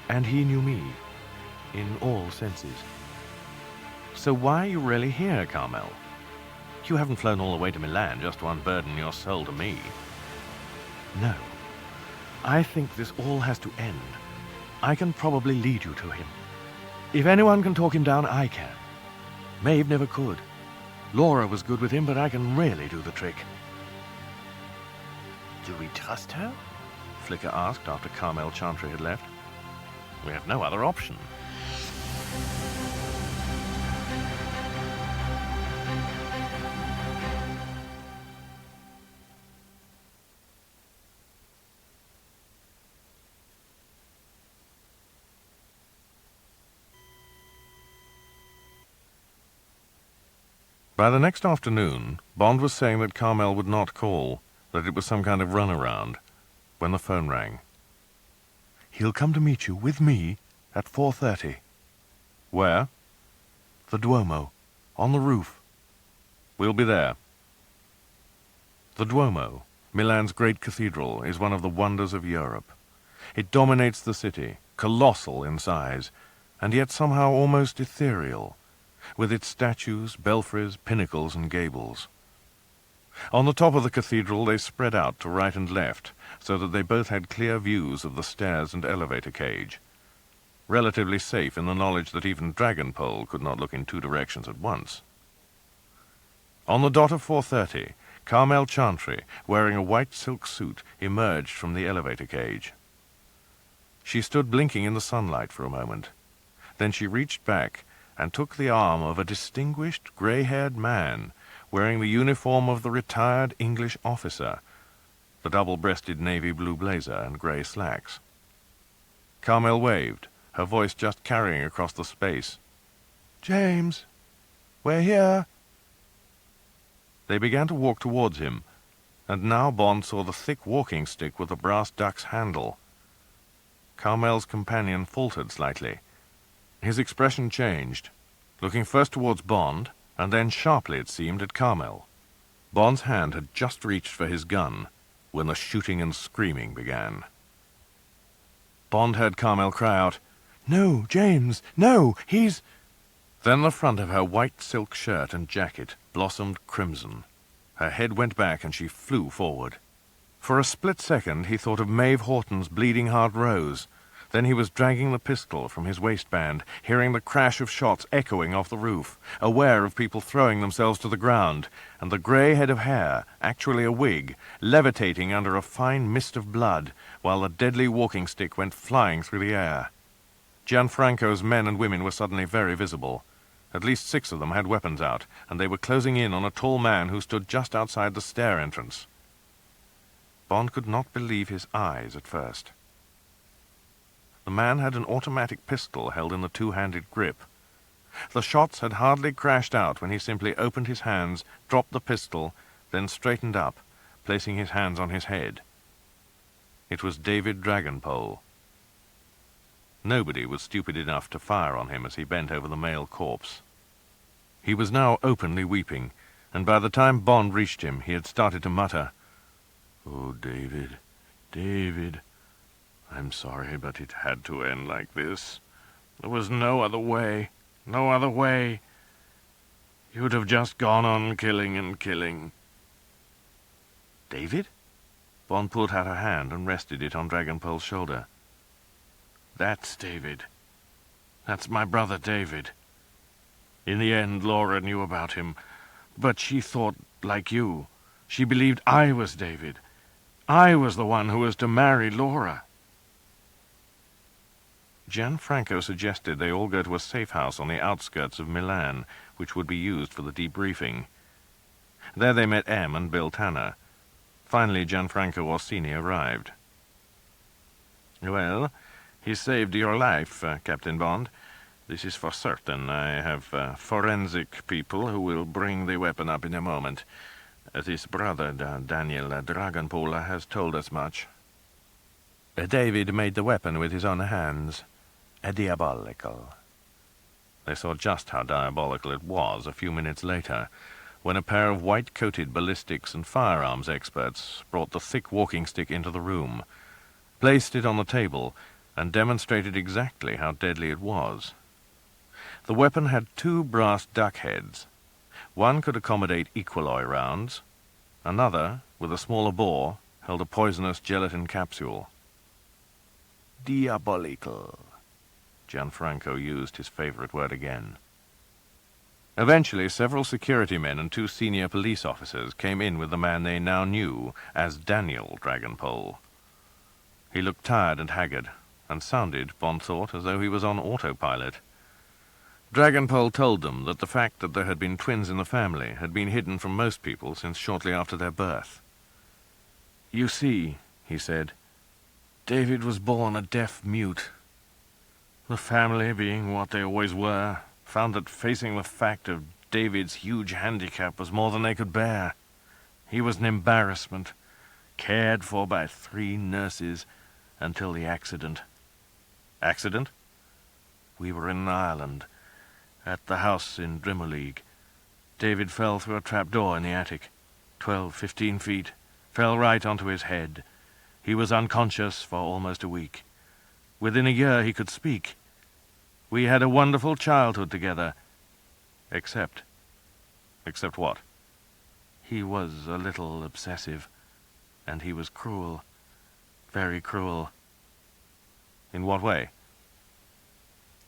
Speaker 2: And he knew me, in all senses." "So why are you really here, Carmel? You haven't flown all the way to Milan just to unburden your soul to me." "No. I think this all has to end. I can probably lead you to him. If anyone can talk him down, I can. Maeve never could. Laura was good with him, but I can really do the trick."
Speaker 3: Do we trust her?
Speaker 2: Flicker asked after Carmel Chantry had left. "We have no other option." By the next afternoon, Bond was saying that Carmel would not call, that it was some kind of runaround, when the phone rang. "He'll come to meet you with me at 4:30. "Where?" "The Duomo, on the roof." "We'll be there." The Duomo, Milan's great cathedral, is one of the wonders of Europe. It dominates the city, colossal in size, and yet somehow almost ethereal, with its statues, belfries, pinnacles, and gables. On the top of the cathedral they spread out to right and left, so that they both had clear views of the stairs and elevator cage. Relatively safe in the knowledge that even Dragonpole could not look in two directions at once. On the dot of 4:30, Carmel Chantry, wearing a white silk suit, emerged from the elevator cage. She stood blinking in the sunlight for a moment. Then she reached back and took the arm of a distinguished, grey-haired man, wearing the uniform of the retired English officer, the double-breasted navy blue blazer and grey slacks. Carmel waved, her voice just carrying across the space. "James, we're here." They began to walk towards him, and now Bond saw the thick walking stick with the brass duck's handle. Carmel's companion faltered slightly. His expression changed, looking first towards Bond, and then sharply, it seemed, at Carmel. Bond's hand had just reached for his gun when the shooting and screaming began. Bond heard Carmel cry out, "No, James, no, he's—" Then the front of her white silk shirt and jacket blossomed crimson. Her head went back and she flew forward. For a split second he thought of Maeve Horton's bleeding heart rose. Then he was dragging the pistol from his waistband, hearing the crash of shots echoing off the roof, aware of people throwing themselves to the ground, and the grey head of hair, actually a wig, levitating under a fine mist of blood, while the deadly walking stick went flying through the air. Gianfranco's men and women were suddenly very visible. At least 6 of them had weapons out, and they were closing in on a tall man who stood just outside the stair entrance. Bond could not believe his eyes at first. The man had an automatic pistol held in the two-handed grip. The shots had hardly crashed out when he simply opened his hands, dropped the pistol, then straightened up, placing his hands on his head. It was David Dragonpole. Nobody was stupid enough to fire on him as he bent over the male corpse. He was now openly weeping, and by the time Bond reached him, he had started to mutter, "Oh, David, David, I'm sorry, but it had to end like this. There was no other way, no other way. You'd have just gone on killing and killing." "David?" Bond pulled out a hand and rested it on Dragonpole's shoulder. "That's David. That's my brother David. In the end, Laura knew about him, but she thought like you. She believed I was David. I was the one who was to marry Laura." Gianfranco suggested they all go to a safe house on the outskirts of Milan, which would be used for the debriefing. There they met M and Bill Tanner. Finally, Gianfranco Orsini arrived. "Well, he saved your life, Captain Bond. This is for certain. I have forensic people who will bring the weapon up in a moment. This brother, Daniel Dragonpole, has told us much." David made the weapon with his own hands. Diabolical. They saw just how diabolical it was a few minutes later, when a pair of white-coated ballistics and firearms experts brought the thick walking stick into the room, placed it on the table, and demonstrated exactly how deadly it was. The weapon had 2 brass duck heads. One could accommodate equaloy rounds. Another, with a smaller bore, held a poisonous gelatin capsule. Diabolical. Gianfranco used his favorite word again. Eventually, several security men and 2 senior police officers came in with the man they now knew as Daniel Dragonpole. He looked tired and haggard, and sounded, Bond thought, as though he was on autopilot. Dragonpole told them that the fact that there had been twins in the family had been hidden from most people since shortly after their birth. "You see," he said, "David was born a deaf mute. The family, being what they always were, found that facing the fact of David's huge handicap was more than they could bear. He was an embarrassment, cared for by 3 nurses, until the accident." "Accident?" "We were in Ireland, at the house in Drimoleague. David fell through a trapdoor in the attic, 12-15 feet, fell right onto his head. He was unconscious for almost a week. Within a year he could speak. We had a wonderful childhood together. Except what?" "He was a little obsessive, and he was cruel, very cruel." "In what way?"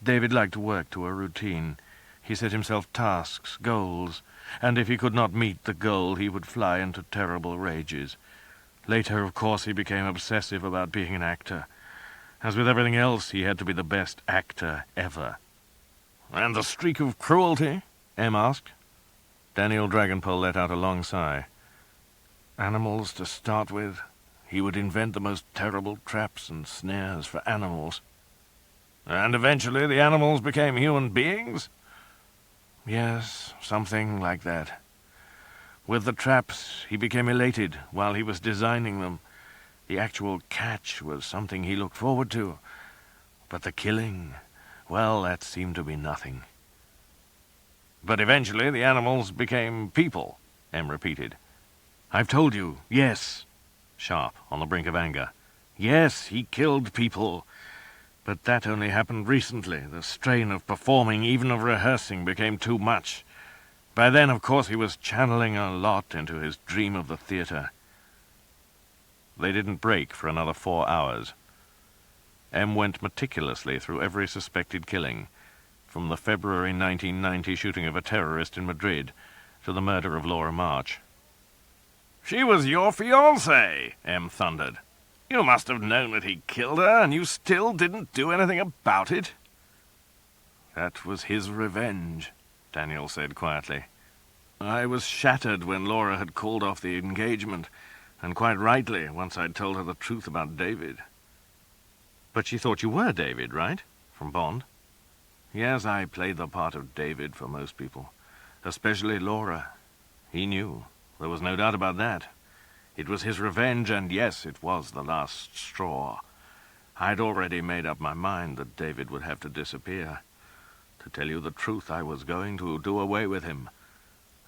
Speaker 2: "David liked to work to a routine. He set himself tasks, goals, and if he could not meet the goal, he would fly into terrible rages. Later, of course, he became obsessive about being an actor. As with everything else, he had to be the best actor ever." "And the streak of cruelty?" M asked. Daniel Dragonpole let out a long sigh. "Animals to start with. He would invent the most terrible traps and snares for animals." "And eventually the animals became human beings?" "Yes, something like that. With the traps, he became elated while he was designing them. The actual catch was something he looked forward to. But the killing, well, that seemed to be nothing." "But eventually the animals became people," M repeated. "I've told you, yes." Sharp, on the brink of anger. "Yes, he killed people. But that only happened recently. The strain of performing, even of rehearsing, became too much. By then, of course, he was channeling a lot into his dream of the theater." They didn't break for another 4 hours. M went meticulously through every suspected killing, from the February 1990 shooting of a terrorist in Madrid to the murder of Laura March.
Speaker 3: "She was your fiancée," M thundered. "You must have known that he killed her, and you still didn't do anything about it."
Speaker 2: "That was his revenge," Daniel said quietly. "I was shattered when Laura had called off the engagement, and quite rightly, once I'd told her the truth about David." "But she thought you were David, right? From Bond?" "Yes, I played the part of David for most people, especially Laura. He knew. There was no doubt about that. It was his revenge, and yes, it was the last straw. I'd already made up my mind that David would have to disappear. To tell you the truth, I was going to do away with him.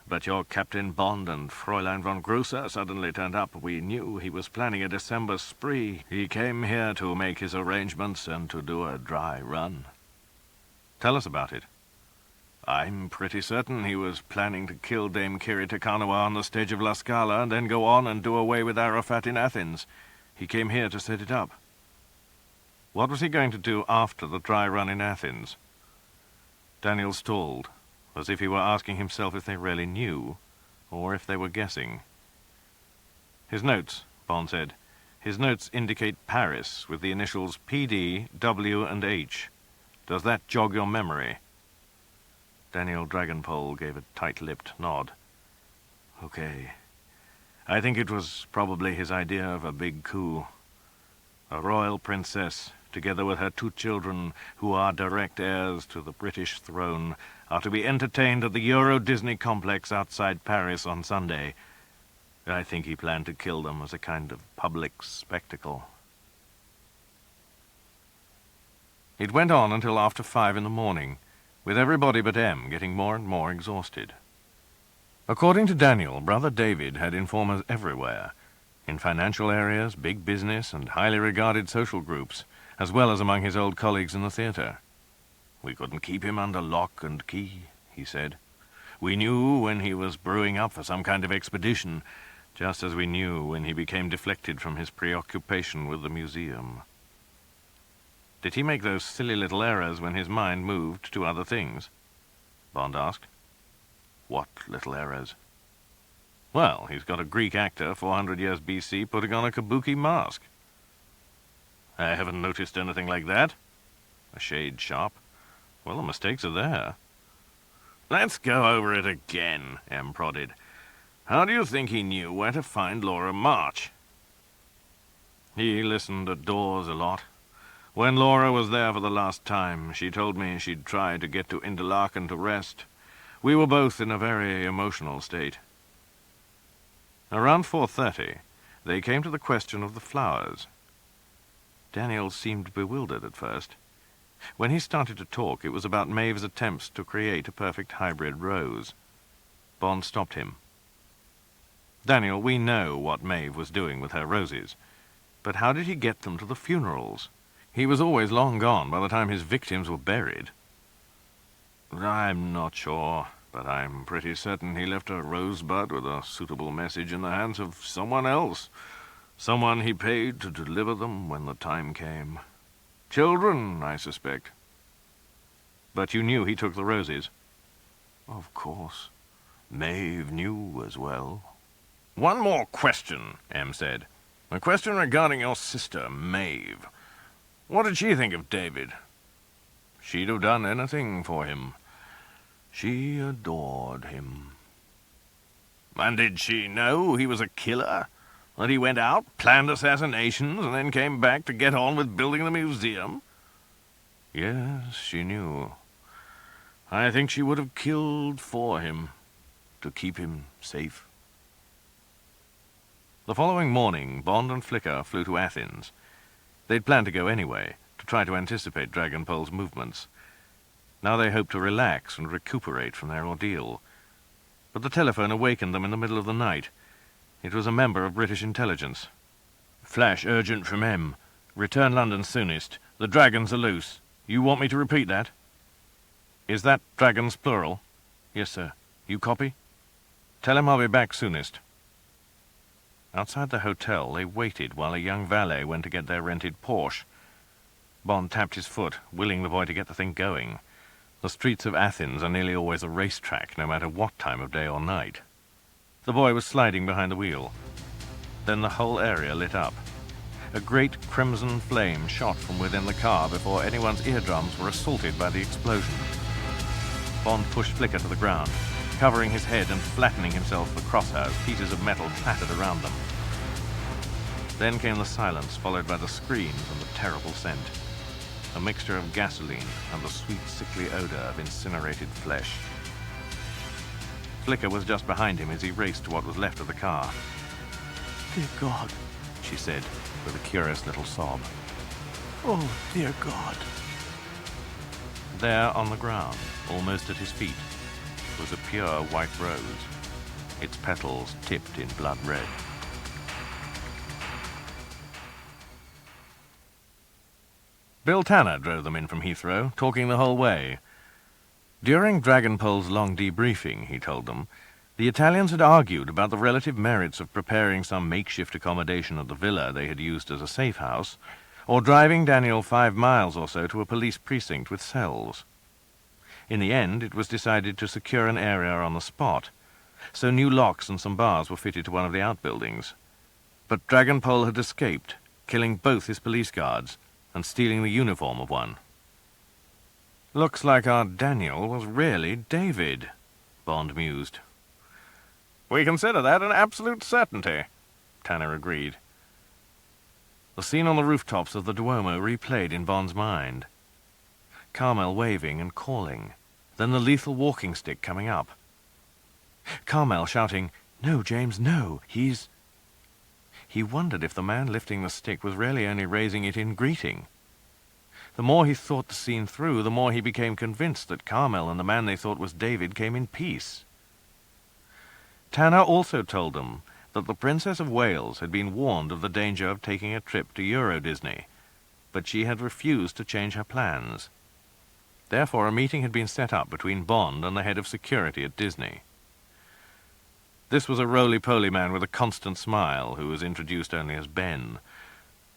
Speaker 2: But your Captain Bond and Fräulein von Grusser suddenly turned up. We knew he was planning a December spree. He came here to make his arrangements and to do a dry run." "Tell us about it." "I'm pretty certain he was planning to kill Dame Kiri Takanawa on the stage of La Scala and then go on and do away with Arafat in Athens. He came here to set it up." "What was he going to do after the dry run in Athens?" Daniel stalled, as if he were asking himself if they really knew, or if they were guessing. "His notes," Bond said. "His notes indicate Paris with the initials PD, W, and H. Does that jog your memory?" Daniel Dragonpole gave a tight-lipped nod. "Okay. I think it was probably his idea of a big coup. A royal princess, together with her 2 children, who are direct heirs to the British throne, are to be entertained at the Euro Disney complex outside Paris on Sunday. I think he planned to kill them as a kind of public spectacle." It went on until after 5 in the morning, with everybody but M getting more and more exhausted. According to Daniel, Brother David had informers everywhere, in financial areas, big business, and highly regarded social groups, as well as among his old colleagues in the theater. "We couldn't keep him under lock and key," he said. "We knew when he was brewing up for some kind of expedition, just as we knew when he became deflected from his preoccupation with the museum." "Did he make those silly little errors when his mind moved to other things?" Bond asked. "What little errors?" "Well, he's got a Greek actor 400 years BC putting on a kabuki mask." "I haven't noticed anything like that." A shade sharp. "Well, the mistakes are there." "Let's go over it again," M prodded. "How do you think he knew where to find Laura March?" "He listened at doors a lot. When Laura was there for the last time, she told me she'd try to get to Interlaken to rest. We were both in a very emotional state." Around 4:30, they came to the question of the flowers. Daniel seemed bewildered at first. When he started to talk, it was about Maeve's attempts to create a perfect hybrid rose. Bond stopped him. "Daniel, we know what Maeve was doing with her roses, but how did he get them to the funerals? He was always long gone by the time his victims were buried." "I'm not sure, but I'm pretty certain he left a rosebud with a suitable message in the hands of someone else. Someone he paid to deliver them when the time came. Children, I suspect." "But you knew he took the roses?" "Of course. Maeve knew as well." "One more question," M said. "A question regarding your sister, Maeve. What did she think of David?" "She'd have done anything for him. She adored him." "And did she know he was a killer? That he went out, planned assassinations, and then came back to get on with building the museum?" "Yes, she knew. I think she would have killed for him, to keep him safe." The following morning, Bond and Flicker flew to Athens. They'd planned to go anyway, to try to anticipate Dragonpole's movements. Now they hoped to relax and recuperate from their ordeal. But the telephone awakened them in the middle of the night. It was a member of British intelligence. "Flash urgent from M. Return London soonest. The dragons are loose. You want me to repeat that?" "Is that dragons plural?" "Yes, sir. You copy?" "Tell him I'll be back soonest." Outside the hotel, they waited while a young valet went to get their rented Porsche. Bond tapped his foot, willing the boy to get the thing going. The streets of Athens are nearly always a racetrack, no matter what time of day or night. The boy was sliding behind the wheel. Then the whole area lit up. A great crimson flame shot from within the car before anyone's eardrums were assaulted by the explosion. Bond pushed Flicker to the ground, covering his head and flattening himself for crosshairs. Pieces of metal clattered around them. Then came the silence, followed by the screams and the terrible scent. A mixture of gasoline and the sweet, sickly odor of incinerated flesh. Flicker was just behind him as he raced to what was left of the car.
Speaker 5: Dear God,
Speaker 2: She said, with a curious little sob.
Speaker 5: oh, dear God.
Speaker 2: There on the ground, almost at his feet, was a pure white rose, its petals tipped in blood red. Bill Tanner drove them in from Heathrow, talking the whole way. During Dragonpole's long debriefing, he told them, the Italians had argued about the relative merits of preparing some makeshift accommodation at the villa they had used as a safe house, or driving Daniel 5 miles or so to a police precinct with cells. In the end, it was decided to secure an area on the spot, so new locks and some bars were fitted to one of the outbuildings. But Dragonpole had escaped, killing both his police guards and stealing the uniform of one. Looks like our Daniel was really David, Bond mused. We consider that an absolute certainty, Tanner agreed. The scene on the rooftops of the Duomo replayed in Bond's mind. Carmel waving and calling, then the lethal walking stick coming up. Carmel shouting, "No, James, no, he's..." He wondered if the man lifting the stick was really only raising it in greeting. The more he thought the scene through, the more he became convinced that Carmel and the man they thought was David came in peace. Tanner also told them that the Princess of Wales had been warned of the danger of taking a trip to Euro Disney, but she had refused to change her plans. Therefore, a meeting had been set up between Bond and the head of security at Disney. This was a roly-poly man with a constant smile, who was introduced only as Ben.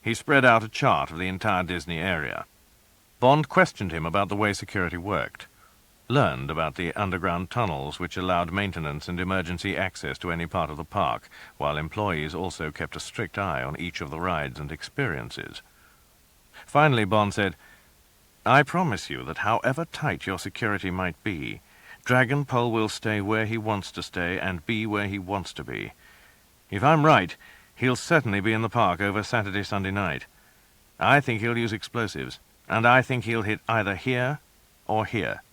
Speaker 2: He spread out a chart of the entire Disney area. Bond questioned him about the way security worked, learned about the underground tunnels which allowed maintenance and emergency access to any part of the park, while employees also kept a strict eye on each of the rides and experiences. Finally, Bond said, I promise you that however tight your security might be, Dragonpole will stay where he wants to stay and be where he wants to be. If I'm right, he'll certainly be in the park over Saturday, Sunday night. I think he'll use explosives, and I think he'll hit either here or here.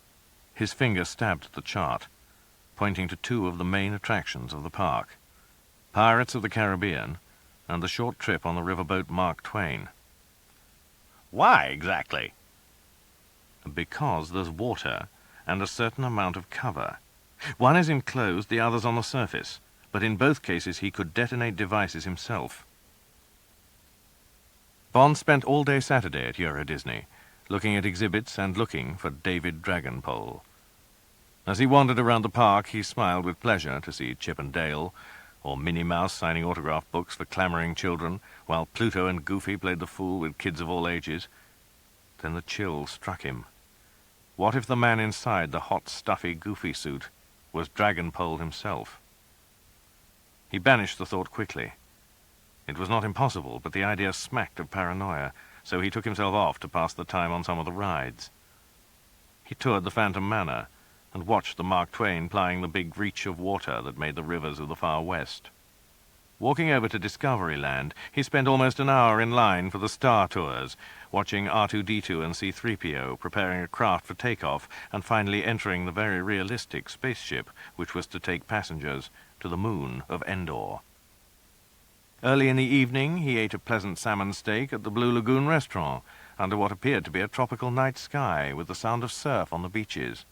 Speaker 2: His finger stabbed at the chart, pointing to two of the main attractions of the park, Pirates of the Caribbean and the short trip on the riverboat Mark Twain.
Speaker 3: Why, exactly?
Speaker 2: Because there's water and a certain amount of cover. One is enclosed, the other's on the surface, but in both cases he could detonate devices himself. Bond spent all day Saturday at Euro Disney, looking at exhibits and looking for David Dragonpole. As he wandered around the park, he smiled with pleasure to see Chip and Dale, or Minnie Mouse signing autograph books for clamoring children, while Pluto and Goofy played the fool with kids of all ages. Then the chill struck him. What if the man inside the hot, stuffy Goofy suit was Dragonpole himself? He banished the thought quickly. It was not impossible, but the idea smacked of paranoia, so he took himself off to pass the time on some of the rides. He toured the Phantom Manor and watched the Mark Twain plying the big reach of water that made the rivers of the far west. Walking over to Discovery Land, he spent almost an hour in line for the Star Tours, watching R2-D2 and C-3PO preparing a craft for takeoff and finally entering the very realistic spaceship which was to take passengers to the moon of Endor. Early in the evening, he ate a pleasant salmon steak at the Blue Lagoon restaurant, under what appeared to be a tropical night sky with the sound of surf on the beaches.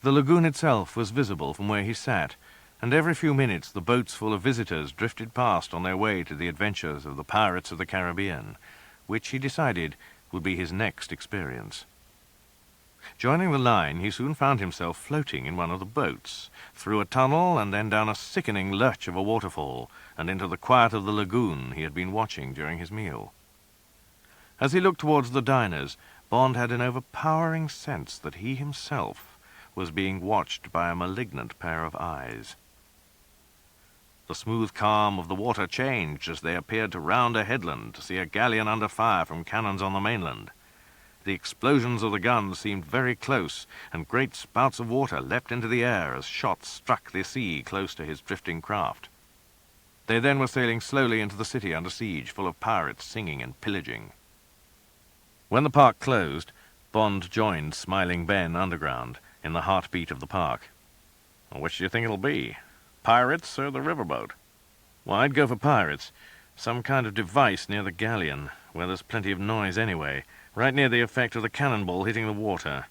Speaker 2: The lagoon itself was visible from where he sat, and every few minutes the boats full of visitors drifted past on their way to the adventures of the Pirates of the Caribbean, which he decided would be his next experience. Joining the line, he soon found himself floating in one of the boats, through a tunnel and then down a sickening lurch of a waterfall, and into the quiet of the lagoon he had been watching during his meal. As he looked towards the diners, Bond had an overpowering sense that he himself was being watched by a malignant pair of eyes. The smooth calm of the water changed as they appeared to round a headland to see a galleon under fire from cannons on the mainland. The explosions of the guns seemed very close, and great spouts of water leapt into the air as shots struck the sea close to his drifting craft. They then were sailing slowly into the city under siege, full of pirates singing and pillaging. When the park closed, Bond joined Smiling Ben underground, in the heartbeat of the park. "Which do you think it'll be? Pirates or the riverboat?" "Well, I'd go for pirates. Some kind of device near the galleon, where there's plenty of noise anyway, right near the effect of the cannonball hitting the water."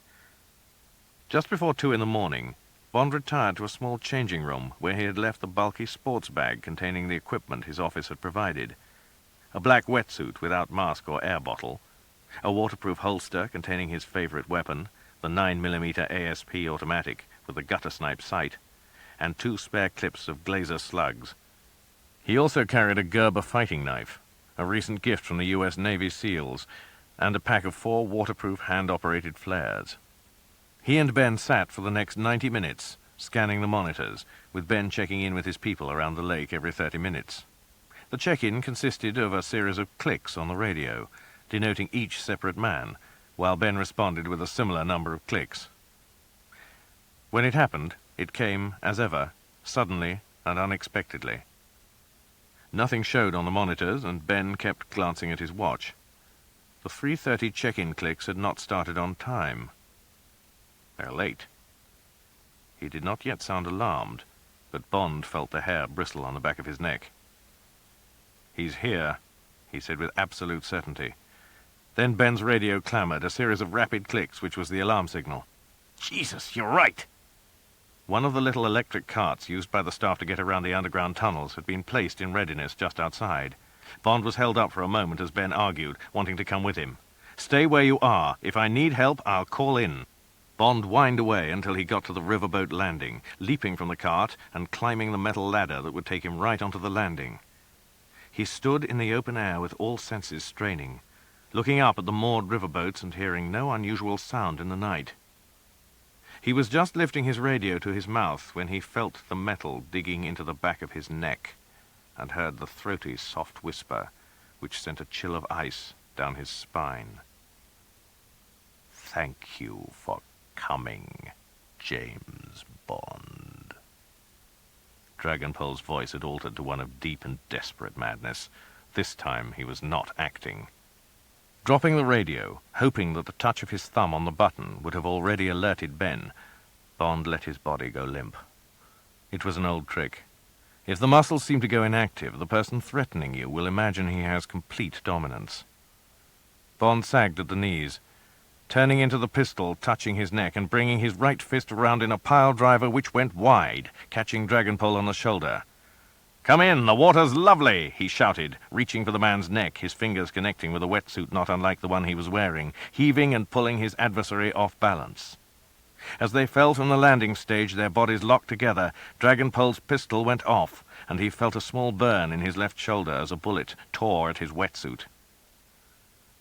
Speaker 2: Just before 2 in the morning, Bond retired to a small changing room where he had left the bulky sports bag containing the equipment his office had provided. A black wetsuit without mask or air bottle, a waterproof holster containing his favorite weapon, the 9mm ASP automatic with the gutter-snipe sight, and 2 spare clips of Glaser slugs. He also carried a Gerber fighting knife, a recent gift from the U.S. Navy SEALs, and a pack of 4 waterproof hand-operated flares. He and Ben sat for the next 90 minutes, scanning the monitors, with Ben checking in with his people around the lake every 30 minutes. The check-in consisted of a series of clicks on the radio, denoting each separate man, while Ben responded with a similar number of clicks. When it happened, it came, as ever, suddenly and unexpectedly. Nothing showed on the monitors, and Ben kept glancing at his watch. The 3:30 check-in clicks had not started on time. They're late. He did not yet sound alarmed, but Bond felt the hair bristle on the back of his neck. "He's here," he said with absolute certainty. Then Ben's radio clamored, a series of rapid clicks, which was the alarm signal. "Jesus, you're right!" One of the little electric carts used by the staff to get around the underground tunnels had been placed in readiness just outside. Bond was held up for a moment as Ben argued, wanting to come with him. "Stay where you are. If I need help, I'll call in." Bond whined away until he got to the riverboat landing, leaping from the cart and climbing the metal ladder that would take him right onto the landing. He stood in the open air with all senses straining, looking up at the moored riverboats and hearing no unusual sound in the night. He was just lifting his radio to his mouth when he felt the metal digging into the back of his neck and heard the throaty, soft whisper which sent a chill of ice down his spine. "Thank you for coming, James Bond." Dragonpole's voice had altered to one of deep and desperate madness. This time he was not acting. Dropping the radio, hoping that the touch of his thumb on the button would have already alerted Ben, Bond let his body go limp. It was an old trick. If the muscles seem to go inactive, the person threatening you will imagine he has complete dominance. Bond sagged at the knees, turning into the pistol, touching his neck, and bringing his right fist around in a pile driver which went wide, catching Dragonpole on the shoulder. "Come in, the water's lovely," he shouted, reaching for the man's neck, his fingers connecting with a wetsuit not unlike the one he was wearing, heaving and pulling his adversary off balance. As they fell from the landing stage, their bodies locked together, Dragonpole's pistol went off, and he felt a small burn in his left shoulder as a bullet tore at his wetsuit.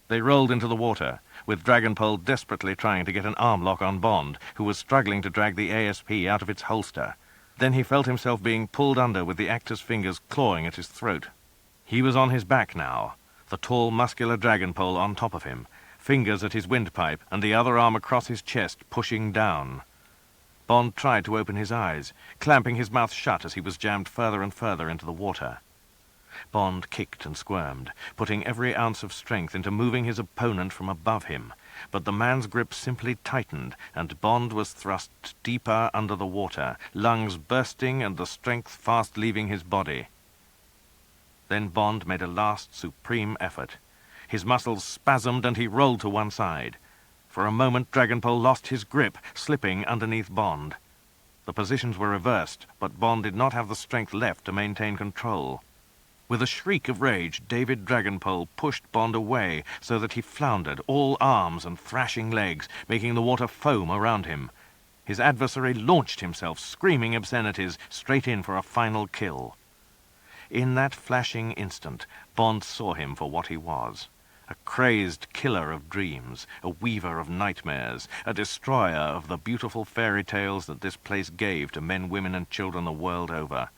Speaker 2: They rolled into the water, with Dragonpole desperately trying to get an arm lock on Bond, who was struggling to drag the ASP out of its holster. Then he felt himself being pulled under with the actor's fingers clawing at his throat. He was on his back now, the tall, muscular Dragonpole on top of him, fingers at his windpipe and the other arm across his chest, pushing down. Bond tried to open his eyes, clamping his mouth shut as he was jammed further and further into the water. Bond kicked and squirmed, putting every ounce of strength into moving his opponent from above him, but the man's grip simply tightened, and Bond was thrust deeper under the water, lungs bursting and the strength fast leaving his body. Then Bond made a last supreme effort. His muscles spasmed and he rolled to one side. For a moment Dragonpole lost his grip, slipping underneath Bond. The positions were reversed, but Bond did not have the strength left to maintain control. With a shriek of rage, David Dragonpole pushed Bond away so that he floundered, all arms and thrashing legs, making the water foam around him. His adversary launched himself, screaming obscenities, straight in for a final kill. In that flashing instant, Bond saw him for what he was. A crazed killer of dreams, a weaver of nightmares, a destroyer of the beautiful fairy tales that this place gave to men, women, and children the world over.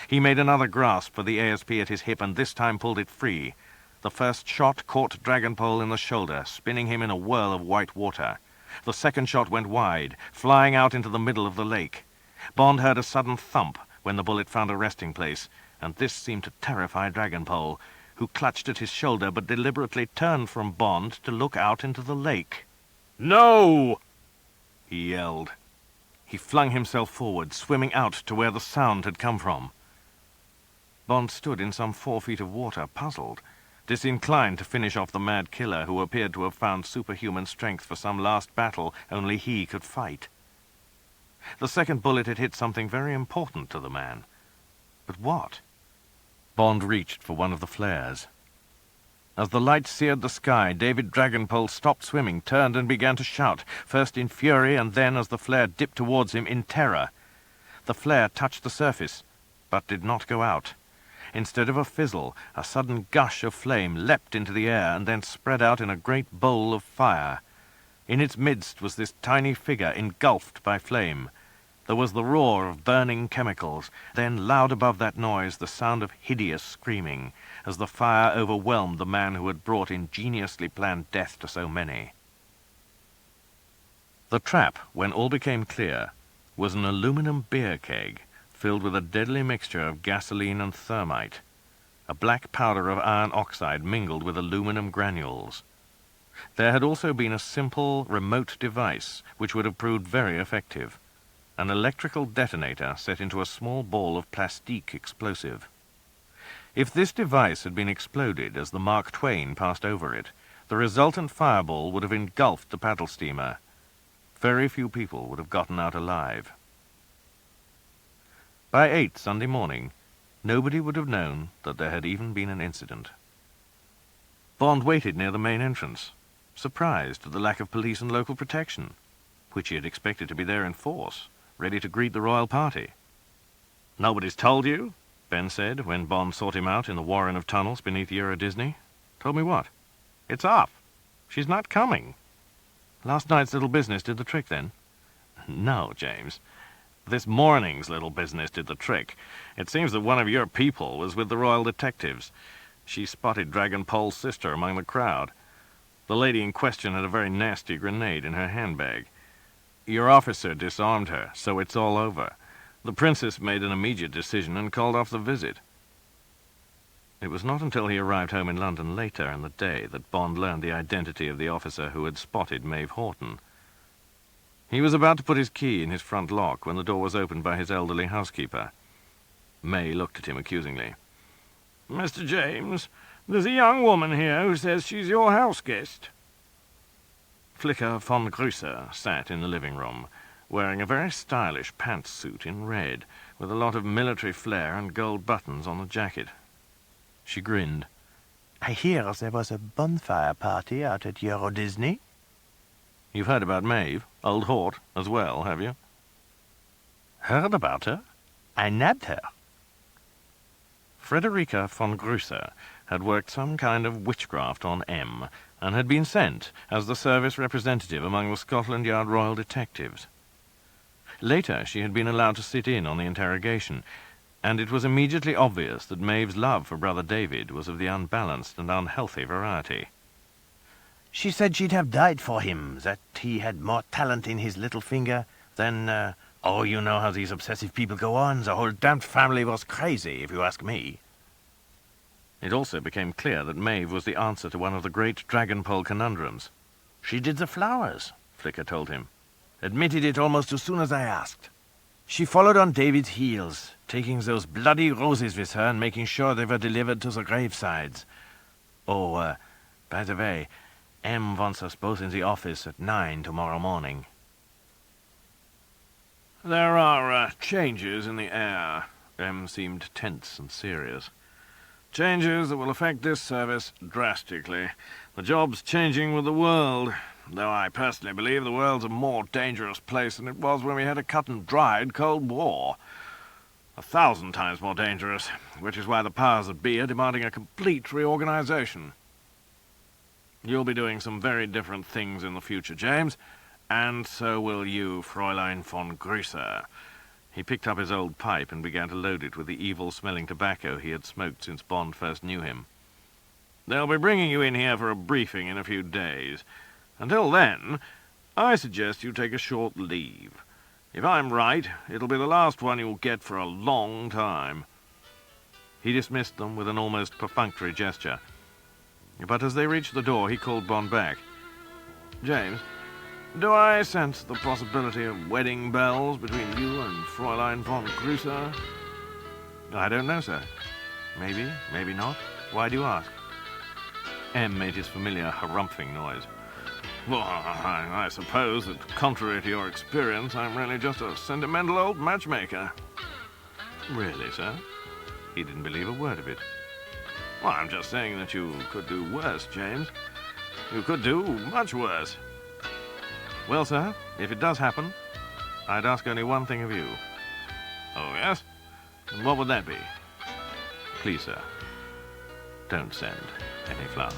Speaker 2: He made another grasp for the ASP at his hip and this time pulled it free. The first shot caught Dragonpole in the shoulder, spinning him in a whirl of white water. The second shot went wide, flying out into the middle of the lake. Bond heard a sudden thump when the bullet found a resting place, and this seemed to terrify Dragonpole, who clutched at his shoulder but deliberately turned from Bond to look out into the lake. "No!" he yelled. He flung himself forward, swimming out to where the sound had come from. Bond stood in some 4 feet of water, puzzled, disinclined to finish off the mad killer who appeared to have found superhuman strength for some last battle only he could fight. The second bullet had hit something very important to the man. But what? Bond reached for one of the flares. As the light seared the sky, David Dragonpole stopped swimming, turned and began to shout, first in fury and then, as the flare dipped towards him, in terror. The flare touched the surface, but did not go out. Instead of a fizzle, a sudden gush of flame leapt into the air and then spread out in a great bowl of fire. In its midst was this tiny figure engulfed by flame. There was the roar of burning chemicals, then loud above that noise the sound of hideous screaming, as the fire overwhelmed the man who had brought ingeniously planned death to so many. The trap, when all became clear, was an aluminum beer keg filled with a deadly mixture of gasoline and thermite, a black powder of iron oxide mingled with aluminum granules. There had also been a simple remote device which would have proved very effective, an electrical detonator set into a small ball of plastique explosive. If this device had been exploded as the Mark Twain passed over it, the resultant fireball would have engulfed the paddle steamer. Very few people would have gotten out alive. By 8 Sunday morning, nobody would have known that there had even been an incident. Bond waited near the main entrance, surprised at the lack of police and local protection, which he had expected to be there in force, ready to greet the royal party. "Nobody's told you?" Ben said, when Bond sought him out in the warren of tunnels beneath Euro Disney. "Told me what?" "It's off. She's not coming." "Last night's little business did the trick, then?" "No, James. This morning's little business did the trick. It seems that one of your people was with the royal detectives. She spotted Dragonpole's sister among the crowd. The lady in question had a very nasty grenade in her handbag. Your officer disarmed her, so it's all over. The princess made an immediate decision and called off the visit." It was not until he arrived home in London later in the day that Bond learned the identity of the officer who had spotted Maeve Horton. He was about to put his key in his front lock when the door was opened by his elderly housekeeper. May looked at him accusingly. "Mr. James, there's a young woman here who says she's your house guest." Flicker von Grüsser sat in the living room, wearing a very stylish pantsuit in red, with a lot of military flair and gold buttons on the jacket. She grinned.
Speaker 5: "I hear there was a bonfire party out at Euro Disney."
Speaker 2: "You've heard about Maeve, Old Hort, as well, have you?"
Speaker 5: "Heard about her? I nabbed her."
Speaker 2: Frederica von Grüsser had worked some kind of witchcraft on M, and had been sent as the service representative among the Scotland Yard Royal Detectives. Later she had been allowed to sit in on the interrogation, and it was immediately obvious that Maeve's love for brother David was of the unbalanced and unhealthy variety.
Speaker 5: "She said she'd have died for him, that he had more talent in his little finger than, oh, you know how these obsessive people go on. The whole damned family was crazy, if you ask me."
Speaker 2: It also became clear that Maeve was the answer to one of the great Dragonpole conundrums.
Speaker 5: "She did the flowers," Flicker told him. "Admitted it almost as soon as I asked. She followed on David's heels, taking those bloody roses with her and making sure they were delivered to the gravesides. Oh, by the way, M wants us both in the office at 9 tomorrow morning."
Speaker 2: "There are changes in the air." M seemed tense and serious.
Speaker 5: Changes that will affect this service drastically. The job's changing with the world, though I personally believe the world's a more dangerous place than it was when we had a cut-and-dried Cold War. 1,000 times more dangerous, which is why the powers that be are demanding a complete reorganization. You'll be doing some very different things in the future, James, and so will you, Fräulein von Grüßer. He picked up his old pipe and began to load it with the evil-smelling tobacco he had smoked since Bond first knew him. They'll be bringing you in here for a briefing in a few days. Until then, I suggest you take a short leave. If I'm right, it'll be the last one you'll get for a long time. He dismissed them with an almost perfunctory gesture. But as they reached the door, he called Bond back. James, do I sense the possibility of wedding bells between you and Fräulein von Grüßer? I don't know, sir. Maybe, maybe not. Why do you ask? M made his familiar harumphing noise. Well, I suppose that, contrary to your experience, I'm really just a sentimental old matchmaker. Really, sir? He didn't believe a word of it. Well, I'm just saying that you could do worse, James. You could do much worse. Well, sir, if it does happen, I'd ask only one thing of you. Oh, yes? And what would that be? Please, sir, don't send any flowers.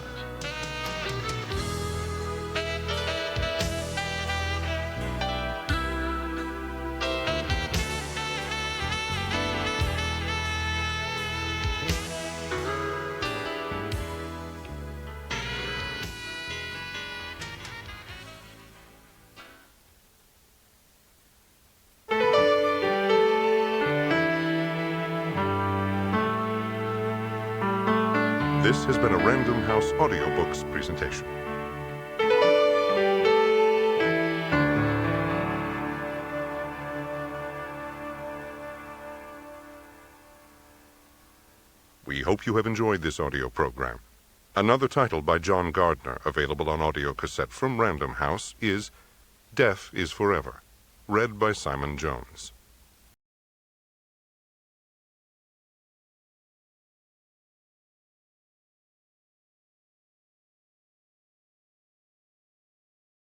Speaker 1: This has been a Random House Audiobooks presentation. We hope you have enjoyed this audio program. Another title by John Gardner, available on audio cassette from Random House, is Death is Forever, read by Simon Jones.